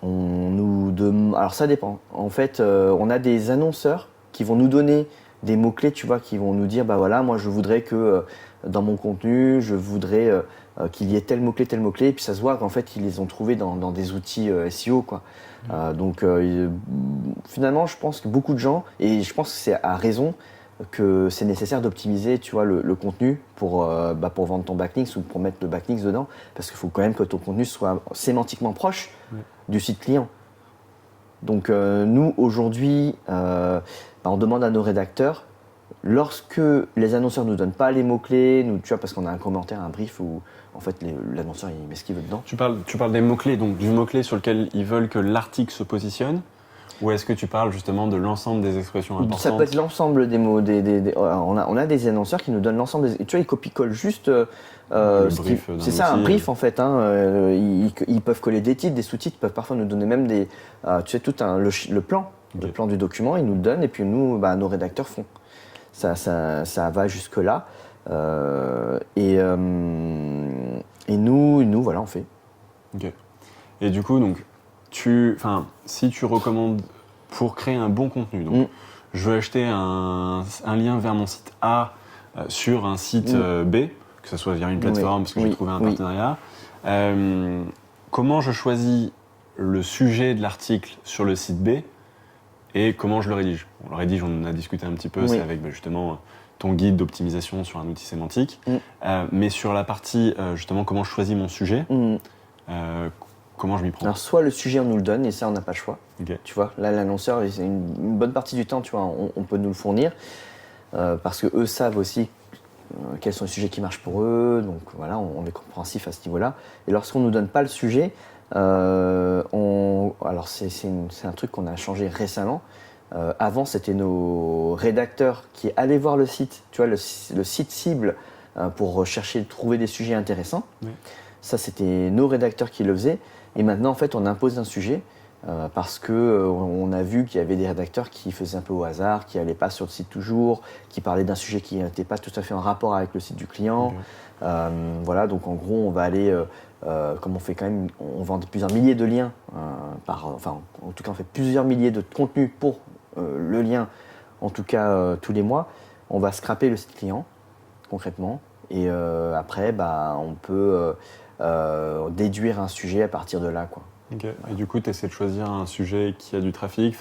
Speaker 2: alors ça dépend. En fait, on a des annonceurs qui vont nous donner des mots-clés, tu vois, qui vont nous dire, moi je voudrais que dans mon contenu, je voudrais qu'il y ait tel mot-clé, et puis ça se voit qu'en fait, ils les ont trouvés dans des outils SEO, quoi. Donc finalement, je pense que beaucoup de gens, et je pense que c'est à raison, que c'est nécessaire d'optimiser, tu vois, le contenu pour vendre ton backlink ou pour mettre le backlink dedans, parce qu'il faut quand même que ton contenu soit sémantiquement proche du site client. Donc nous, aujourd'hui, on demande à nos rédacteurs, lorsque les annonceurs ne nous donnent pas les mots-clés, tu vois, parce qu'on a un commentaire, un brief où en fait l'annonceur il met ce qu'il veut dedans. Tu
Speaker 1: parles des mots-clés, donc du mot-clé sur lequel ils veulent que l'article se positionne, ou est-ce que tu parles justement de l'ensemble des expressions importantes?
Speaker 2: Ça peut être l'ensemble des mots. On a des annonceurs qui nous donnent l'ensemble des... Tu vois, ils copie-collent juste... c'est ça, un brief en fait. Ils peuvent coller des titres, des sous-titres, ils peuvent parfois nous donner même des... tu sais, tout le plan. Okay. Le plan du document, ils nous le donnent et puis nous, nos rédacteurs font. Ça va jusque-là. Et nous, voilà, on fait.
Speaker 1: Ok. Et du coup, donc, si tu recommandes pour créer un bon contenu, donc je veux acheter un lien vers mon site A sur un site B, que ce soit via une plateforme parce que j'ai trouvé un partenariat, comment je choisis le sujet de l'article sur le site B et comment je le rédige? On le rédige, on en a discuté un petit peu, c'est avec justement ton guide d'optimisation sur un outil sémantique, mais sur la partie justement comment je choisis mon sujet, comment je m'y prends?
Speaker 2: Alors soit le sujet on nous le donne et ça on n'a pas le choix.
Speaker 1: Okay.
Speaker 2: Tu vois, là l'annonceur, une bonne partie du temps, tu vois, on peut nous le fournir parce que eux savent aussi quels sont les sujets qui marchent pour eux. Donc voilà, on est compréhensif à ce niveau-là. Et lorsqu'on nous donne pas le sujet, alors c'est un truc qu'on a changé récemment. Avant, c'était nos rédacteurs qui allaient voir le site, tu vois, le site cible pour chercher, trouver des sujets intéressants. Oui. Ça, c'était nos rédacteurs qui le faisaient. Et maintenant, en fait, on impose un sujet parce qu'on a vu qu'il y avait des rédacteurs qui faisaient un peu au hasard, qui n'allaient pas sur le site toujours, qui parlaient d'un sujet qui n'était pas tout à fait en rapport avec le site du client. Okay. Voilà, donc en gros, on va aller, comme on fait quand même, on vend plusieurs milliers de liens, en tout cas, on fait plusieurs milliers de contenus pour le lien, en tout cas tous les mois. On va scraper le site client, concrètement, et après, on peut déduire un sujet à partir de là, quoi.
Speaker 1: Okay. Et du coup, tu essaies de choisir un sujet qui a du trafic.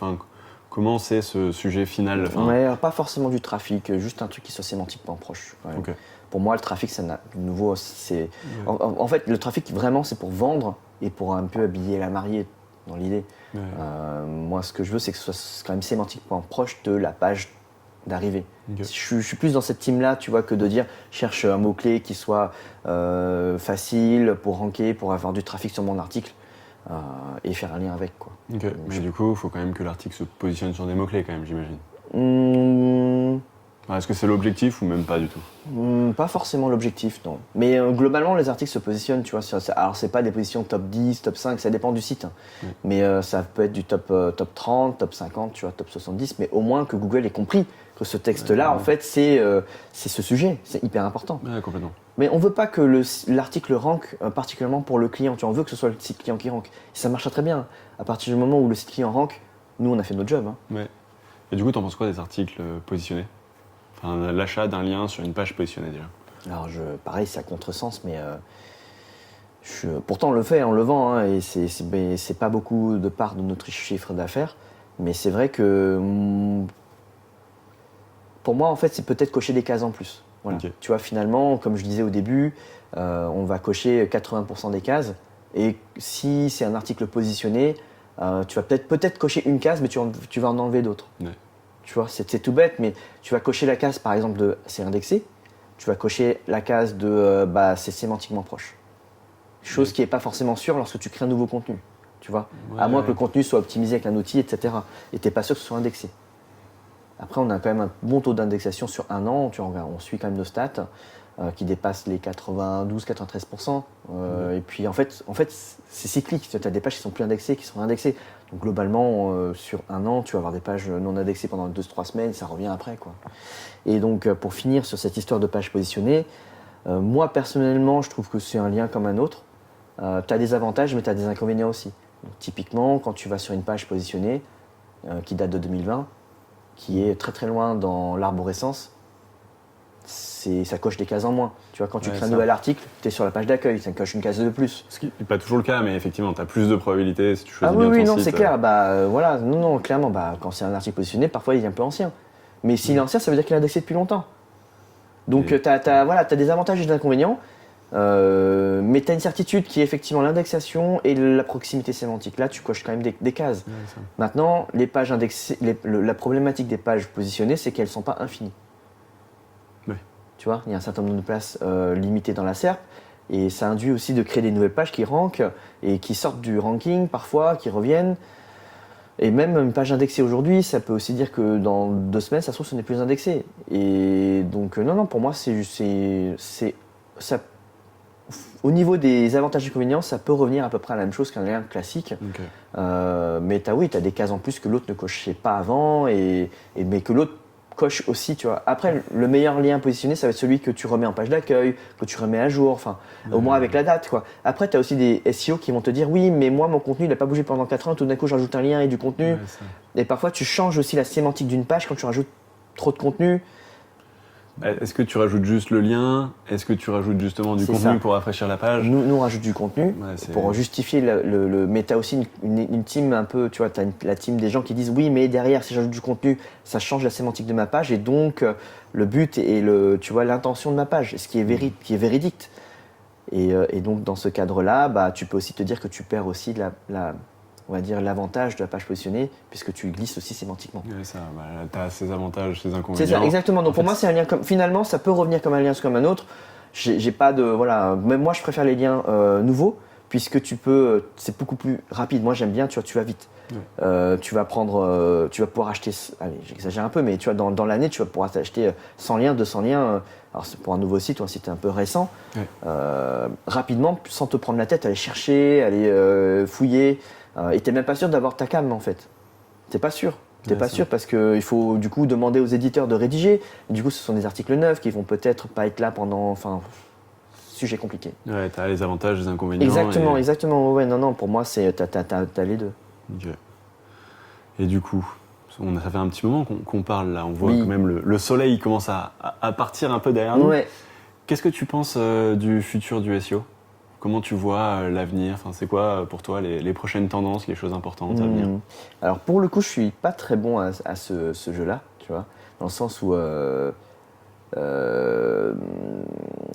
Speaker 1: Comment c'est ce sujet final?
Speaker 2: Ouais, pas forcément du trafic, juste un truc qui soit sémantiquement proche. Ouais. Okay. Pour moi, le trafic, c'est de nouveau, c'est. Ouais. En fait, le trafic, vraiment, c'est pour vendre et pour un peu habiller la mariée, dans l'idée. Ouais. Moi, ce que je veux, c'est que ce soit quand même sémantiquement proche de la page d'arrivée. Okay. Je suis plus dans cette team-là, tu vois, que de dire cherche un mot-clé qui soit facile pour ranker, pour avoir du trafic sur mon article. Et faire un lien avec, quoi.
Speaker 1: Okay. Mais du coup, il faut quand même que l'article se positionne sur des mots-clés quand même, j'imagine. Est-ce que c'est l'objectif ou même pas du tout?
Speaker 2: Pas forcément l'objectif, non. Mais globalement, les articles se positionnent, tu vois. Alors, c'est pas des positions top 10, top 5, ça dépend du site. Mais ça peut être du top 30, top 50, tu vois, top 70. Mais au moins que Google ait compris que ce texte-là, en fait, c'est ce sujet. C'est hyper important.
Speaker 1: Ouais, complètement.
Speaker 2: Mais on veut pas que l'article rank particulièrement pour le client. Tu vois, on veut que ce soit le site client qui rank. Et ça marche très bien. À partir du moment où le site client rank, nous, on a fait notre job. Hein.
Speaker 1: Ouais. Et du coup, t'en penses quoi des articles positionnés? Enfin, l'achat d'un lien sur une page positionnée déjà.
Speaker 2: Alors, pareil, c'est à contresens, mais pourtant on le fait, on le vend, hein, et c'est pas beaucoup de part de notre chiffre d'affaires. Mais c'est vrai que pour moi, en fait, c'est peut-être cocher des cases en plus. Voilà. Okay. Tu vois, finalement, comme je disais au début, on va cocher 80% des cases. Et si c'est un article positionné, tu vas peut-être cocher une case, mais tu vas en enlever d'autres. Ouais. Tu vois, c'est tout bête, mais tu vas cocher la case, par exemple, de c'est indexé. Tu vas cocher la case de c'est sémantiquement proche. Chose qui n'est pas forcément sûre lorsque tu crées un nouveau contenu. Tu vois, à moins que le contenu soit optimisé avec un outil, etc. Et tu n'es pas sûr que ce soit indexé. Après, on a quand même un bon taux d'indexation sur un an. Tu vois, on suit quand même nos stats qui dépassent les 92-93%. Et puis, en fait c'est cyclique. Tu as des pages qui sont plus indexées, qui sont indexées. Donc, globalement, sur un an, tu vas avoir des pages non indexées pendant 2-3 semaines. Ça revient après, quoi. Et donc, pour finir sur cette histoire de pages positionnées, moi, personnellement, je trouve que c'est un lien comme un autre. Tu as des avantages, mais tu as des inconvénients aussi. Donc, typiquement, quand tu vas sur une page positionnée qui date de 2020, qui est très très loin dans l'arborescence, ça coche des cases en moins. Tu vois, quand tu crées un nouvel article, tu es sur la page d'accueil, ça coche une case de plus.
Speaker 1: Ce qui n'est pas toujours le cas, mais effectivement, tu as plus de probabilités si tu choisis bien ton
Speaker 2: site.
Speaker 1: Ah
Speaker 2: oui, non, c'est clair. Voilà, non, clairement, quand c'est un article positionné, parfois il est un peu ancien. Mais s'il est ancien, ça veut dire qu'il est indexé depuis longtemps. Donc tu as des avantages et des inconvénients, mais tu as une certitude qui est effectivement l'indexation et la proximité sémantique. Là, tu coches quand même des cases. Ouais, maintenant, les pages indexées, la problématique des pages positionnées, c'est qu'elles ne sont pas infinies. Ouais. Tu vois, il y a un certain nombre de places limitées dans la SERP, et ça induit aussi de créer des nouvelles pages qui rankent et qui sortent du ranking parfois, qui reviennent. Et même une page indexée aujourd'hui, ça peut aussi dire que dans 2 semaines, ça se trouve, ce n'est plus indexé. Et donc, non, pour moi, ça, au niveau des avantages et inconvénients, ça peut revenir à peu près à la même chose qu'un lien classique. Okay. Mais tu as des cases en plus que l'autre ne cochait pas avant, mais que l'autre coches aussi, tu vois. Après, le meilleur lien positionné, ça va être celui que tu remets en page d'accueil, que tu remets à jour, enfin, au moins avec la date, quoi. Après, tu as aussi des SEO qui vont te dire, oui, mais moi, mon contenu, il n'a pas bougé pendant 4 ans, tout d'un coup, je rajoute un lien et du contenu. Et parfois, tu changes aussi la sémantique d'une page quand tu rajoutes trop de contenu.
Speaker 1: Est-ce que tu rajoutes juste le lien? Est-ce que tu rajoutes justement du contenu pour rafraîchir la page?
Speaker 2: Nous, on rajoute du contenu pour justifier mais tu as aussi une team un peu, tu vois, tu as la team des gens qui disent oui, mais derrière, si j'ajoute du contenu, ça change la sémantique de ma page et donc le but et tu vois, l'intention de ma page, ce qui est véridique. Et donc, dans ce cadre-là, bah, tu peux aussi te dire que tu perds aussi on va dire l'avantage de la page positionnée puisque tu glisses aussi sémantiquement.
Speaker 1: Oui, ça, tu as ses avantages, ses inconvénients.
Speaker 2: C'est ça, exactement. Donc pour moi, c'est un lien finalement, ça peut revenir comme un lien comme un autre. J'ai pas de voilà, même moi je préfère les liens nouveaux puisque c'est beaucoup plus rapide. Moi j'aime bien, tu vois, tu vas vite. Tu vas pouvoir acheter, allez, j'exagère un peu, mais tu vois, dans l'année, tu vas pouvoir acheter 100 liens, 200 liens. Alors c'est pour un nouveau site ou un site un peu récent, rapidement, sans te prendre la tête, aller chercher, aller fouiller. Et t'es même pas sûr d'avoir ta cam en fait. T'es pas sûr. T'es pas sûr parce qu'il faut du coup demander aux éditeurs de rédiger. Du coup, ce sont des articles neufs qui vont peut-être pas être là pendant. Enfin, sujet compliqué.
Speaker 1: Ouais, t'as les avantages, les inconvénients.
Speaker 2: Exactement. Ouais, non, pour moi, t'as les deux.
Speaker 1: Okay. Et du coup, ça fait un petit moment qu'on parle là. On voit quand même le soleil commence à partir un peu derrière nous.
Speaker 2: Ouais.
Speaker 1: Qu'est-ce que tu penses du futur du SEO? Comment tu vois l'avenir? Enfin, c'est quoi pour toi les prochaines tendances, les choses importantes à venir?
Speaker 2: Alors pour le coup, je suis pas très bon à ce jeu-là, tu vois, dans le sens où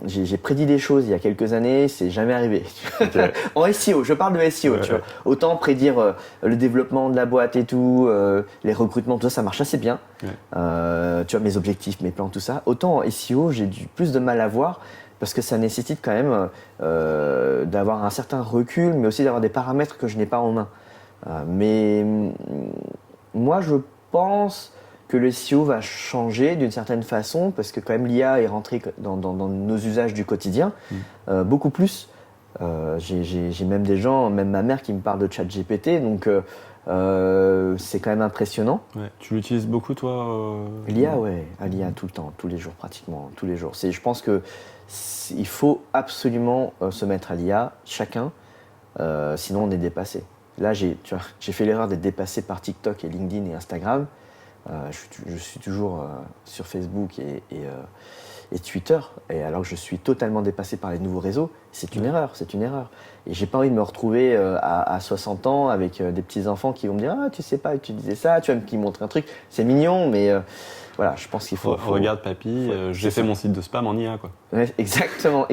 Speaker 2: j'ai prédit des choses il y a quelques années, c'est jamais arrivé. Okay. En SEO, je parle de SEO, tu vois. Autant prédire le développement de la boîte et tout, les recrutements, tout ça, ça marche assez bien. Tu vois, mes objectifs, mes plans, tout ça. Autant en SEO, j'ai plus de mal à voir. Parce que ça nécessite quand même d'avoir un certain recul, mais aussi d'avoir des paramètres que je n'ai pas en main. Mais moi, je pense que le SEO va changer d'une certaine façon, parce que quand même l'IA est rentrée dans nos usages du quotidien, beaucoup plus. J'ai même des gens, même ma mère qui me parle de ChatGPT, donc c'est quand même impressionnant.
Speaker 1: Ouais. Tu l'utilises beaucoup toi
Speaker 2: L'IA, l'IA tout le temps, tous les jours pratiquement, tous les jours. Je pense que il faut absolument se mettre à l'IA, chacun, sinon on est dépassé. Là, j'ai fait l'erreur d'être dépassé par TikTok et LinkedIn et Instagram. Je suis toujours sur Facebook et Twitter, et alors que je suis totalement dépassé par les nouveaux réseaux. C'est une erreur. Et j'ai pas envie de me retrouver à 60 ans avec des petits-enfants qui vont me dire « Ah, tu sais pas utiliser ça, tu vas me montrer un truc. » C'est mignon, mais voilà, je pense qu'il faut...
Speaker 1: Regarde papy, j'ai fait mon site de spam en IA, quoi.
Speaker 2: Ouais, exactement.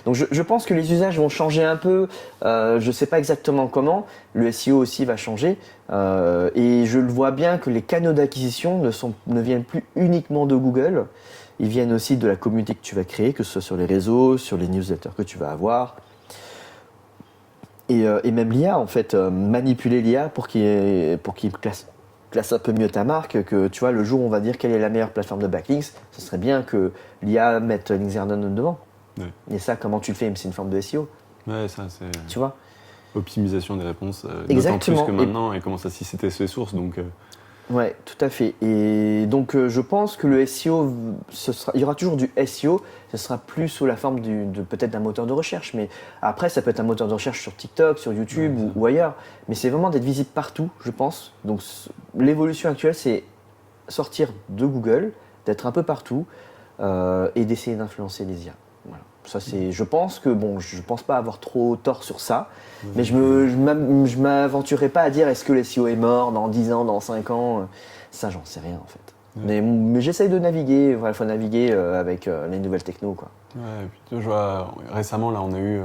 Speaker 2: Donc je pense que les usages vont changer un peu, je sais pas exactement comment, le SEO aussi va changer, et je le vois bien que les canaux d'acquisition ne viennent plus uniquement de Google, ils viennent aussi de la communauté que tu vas créer, que ce soit sur les réseaux, sur les newsletters que tu vas avoir. Et même l'IA, en fait, manipuler l'IA pour qu'il classe un peu mieux ta marque, que tu vois, le jour où on va dire quelle est la meilleure plateforme de backlinks, ce serait bien que l'IA mette Linkzernon devant. Ouais. Et ça, comment tu le fais? C'est une forme de SEO.
Speaker 1: Ouais, ça, c'est...
Speaker 2: Tu vois?
Speaker 1: Optimisation des réponses, d'autant plus que maintenant, et comment ça, si c'était ses sources, donc...
Speaker 2: Ouais, tout à fait. Et donc, je pense que le SEO, il y aura toujours du SEO, ce sera plus sous la forme peut-être d'un moteur de recherche, mais après, ça peut être un moteur de recherche sur TikTok, sur YouTube ou ailleurs, mais c'est vraiment d'être visible partout, je pense. Donc, l'évolution actuelle, c'est sortir de Google, d'être un peu partout et d'essayer d'influencer les IA. Voilà. Ça, je pense pas avoir trop tort sur ça, mais je m'aventurerai pas à dire est-ce que le SEO est mort dans 10 ans, dans 5 ans, ça j'en sais rien en fait. Mais j'essaye de naviguer, il faut naviguer avec les nouvelles techno, quoi.
Speaker 1: Ouais, et puis, je vois, récemment là on a eu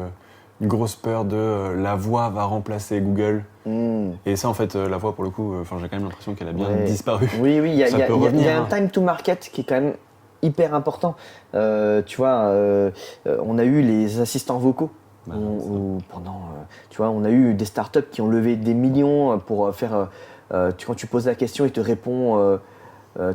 Speaker 1: une grosse peur de la voix va remplacer Google. Et ça en fait, la voix pour le coup, j'ai quand même l'impression qu'elle a bien disparu.
Speaker 2: Oui, il y a un time to market qui est quand même hyper important. Tu vois, on a eu les assistants vocaux. Tu vois, on a eu des startups qui ont levé des millions pour faire. Quand tu poses la question, il te répond.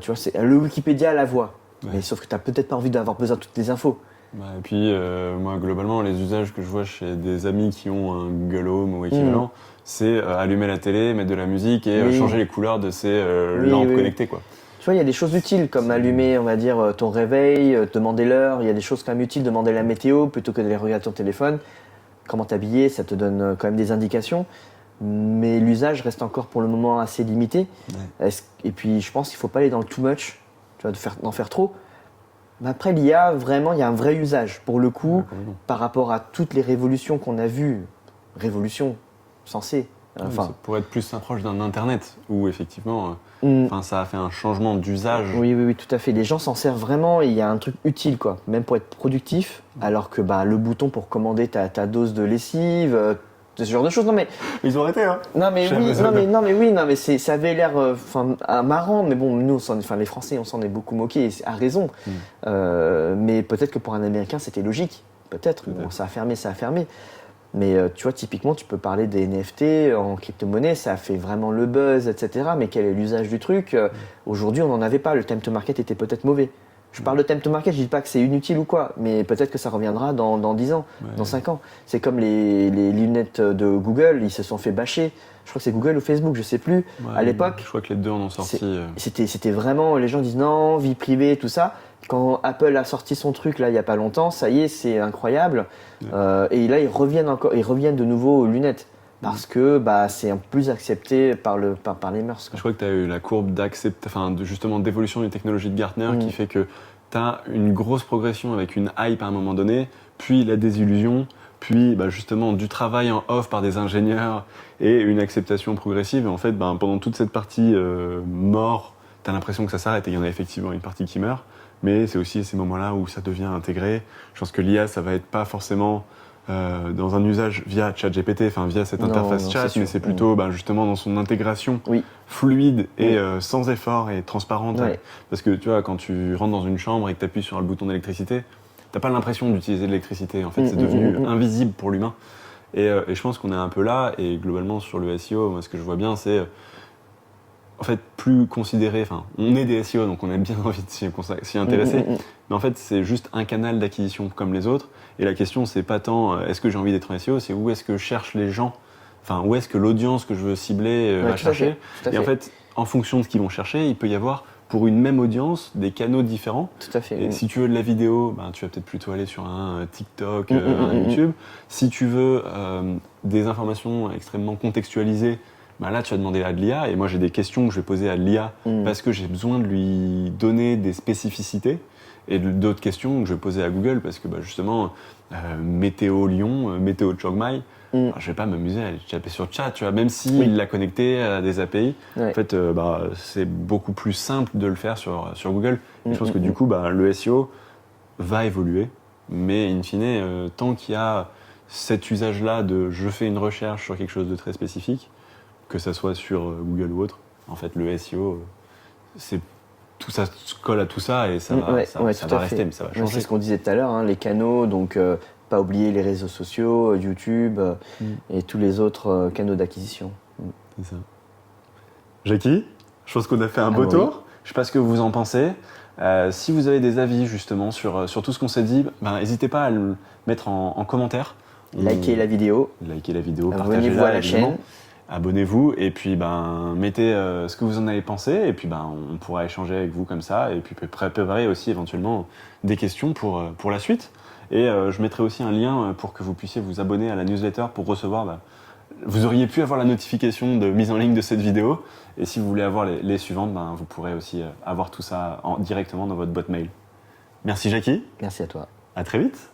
Speaker 2: Tu vois, c'est le Wikipédia à la voix. Ouais. Mais sauf que tu n'as peut-être pas envie d'avoir besoin de toutes les infos.
Speaker 1: Et puis, moi, globalement, les usages que je vois chez des amis qui ont un Google Home ou équivalent, c'est allumer la télé, mettre de la musique et changer les couleurs de ces lampes connectées, quoi.
Speaker 2: Tu vois, il y a des choses utiles comme allumer, on va dire, ton réveil, demander l'heure. Il y a des choses quand même utiles, demander la météo plutôt que de les regarder sur ton téléphone. Comment t'habiller, ça te donne quand même des indications. Mais l'usage reste encore pour le moment assez limité.
Speaker 1: Ouais.
Speaker 2: Et puis je pense qu'il ne faut pas aller dans le too much, tu vois, d'en faire trop. Mais après, l'IA, vraiment, il y a un vrai usage. Pour le coup, par rapport à toutes les révolutions qu'on a vues, révolutions censées.
Speaker 1: Ça pourrait être plus proche d'un Internet où effectivement,
Speaker 2: Mm.
Speaker 1: ça a fait un changement d'usage.
Speaker 2: Oui, tout à fait. Les gens s'en servent vraiment et il y a un truc utile, quoi. Même pour être productif, alors que le bouton pour commander ta dose de lessive, ce genre de choses. Non mais,
Speaker 1: Ils ont arrêté, hein.
Speaker 2: non mais oui, ça avait l'air marrant, mais bon, nous, les Français, on s'en est beaucoup moqué, à raison. Mais peut-être que pour un Américain, c'était logique. Peut-être. Bon, ça a fermé. Mais tu vois, typiquement, tu peux parler des NFT en crypto-monnaie, ça a fait vraiment le buzz, etc. Mais quel est l'usage du truc? Aujourd'hui, on n'en avait pas. Le time to market était peut-être mauvais. Je parle de time to market, je dis pas que c'est inutile ou quoi, mais peut-être que ça reviendra dans 10 ans, dans 5 ans. C'est comme les lunettes de Google, ils se sont fait bâcher. Je crois que c'est Google ou Facebook, je sais plus. À l'époque,
Speaker 1: je crois que les deux en ont sorti.
Speaker 2: C'était vraiment, les gens disent non, vie privée, tout ça. Quand Apple a sorti son truc là il y a pas longtemps, ça y est, c'est incroyable. Et là ils reviennent de nouveau aux lunettes parce que c'est plus accepté par les mœurs, quoi.
Speaker 1: Je crois que tu as eu la courbe justement d'évolution des technologies de Gartner qui fait que tu as une grosse progression avec une hype à un moment donné, puis la désillusion, puis justement du travail en off par des ingénieurs et une acceptation progressive. Et en fait, pendant toute cette partie mort, tu as l'impression que ça s'arrête et il y en a effectivement une partie qui meurt. Mais c'est aussi ces moments-là où ça devient intégré. Je pense que l'IA, ça va être pas forcément dans un usage via ChatGPT, via cette interface chat, mais c'est plutôt justement dans son intégration fluide et sans effort et transparente.
Speaker 2: Ouais.
Speaker 1: Parce que tu vois, quand tu rentres dans une chambre et que tu appuies sur le bouton d'électricité, t'as pas l'impression d'utiliser de l'électricité. En fait, c'est devenu invisible pour l'humain. Et je pense qu'on est un peu là. Et globalement, sur le SEO, moi, ce que je vois bien, c'est en fait, plus considéré, on est des SEO, donc on a bien envie de s'y intéresser, mais en fait, c'est juste un canal d'acquisition comme les autres, et la question, c'est pas tant est-ce que j'ai envie d'être un SEO, c'est où est-ce que je cherche les gens, où est-ce que l'audience que je veux cibler va chercher, et en fait, en fonction de ce qu'ils vont chercher, il peut y avoir, pour une même audience, des canaux différents.
Speaker 2: Tout à fait.
Speaker 1: Et si tu veux de la vidéo, tu vas peut-être plutôt aller sur un TikTok, un YouTube. Si tu veux des informations extrêmement contextualisées, là, tu vas demander à de l'IA, et moi j'ai des questions que je vais poser à de l'IA parce que j'ai besoin de lui donner des spécificités, et d'autres questions que je vais poser à Google parce que justement, météo Lyon, météo Chiang Mai, je vais pas m'amuser à aller taper sur chat, tu vois, même s'il l'a connecté à des API. En fait, c'est beaucoup plus simple de le faire sur Google. Et je pense que du coup, le SEO va évoluer, mais in fine, tant qu'il y a cet usage-là de je fais une recherche sur quelque chose de très spécifique, que ça soit sur Google ou autre, en fait, le SEO, tout ça se colle à tout ça et ça va rester, mais ça va changer.
Speaker 2: C'est ce qu'on disait tout à l'heure, les canaux, donc pas oublier les réseaux sociaux, YouTube et tous les autres canaux d'acquisition.
Speaker 1: C'est ça. Jackie, je pense qu'on a fait un beau tour. Je sais pas ce que vous en pensez. Si vous avez des avis justement sur tout ce qu'on s'est dit, n'hésitez pas à le mettre en commentaire.
Speaker 2: Likez la vidéo,
Speaker 1: partagez-la.
Speaker 2: Abonnez-vous à la chaîne.
Speaker 1: Abonnez-vous et puis mettez ce que vous en avez pensé et puis on pourra échanger avec vous comme ça et puis préparer aussi éventuellement des questions pour la suite. Et je mettrai aussi un lien pour que vous puissiez vous abonner à la newsletter pour recevoir. Vous auriez pu avoir la notification de mise en ligne de cette vidéo et si vous voulez avoir les suivantes, vous pourrez aussi avoir tout ça directement dans votre boîte mail. Merci Jackie.
Speaker 2: Merci à toi.
Speaker 1: À très vite.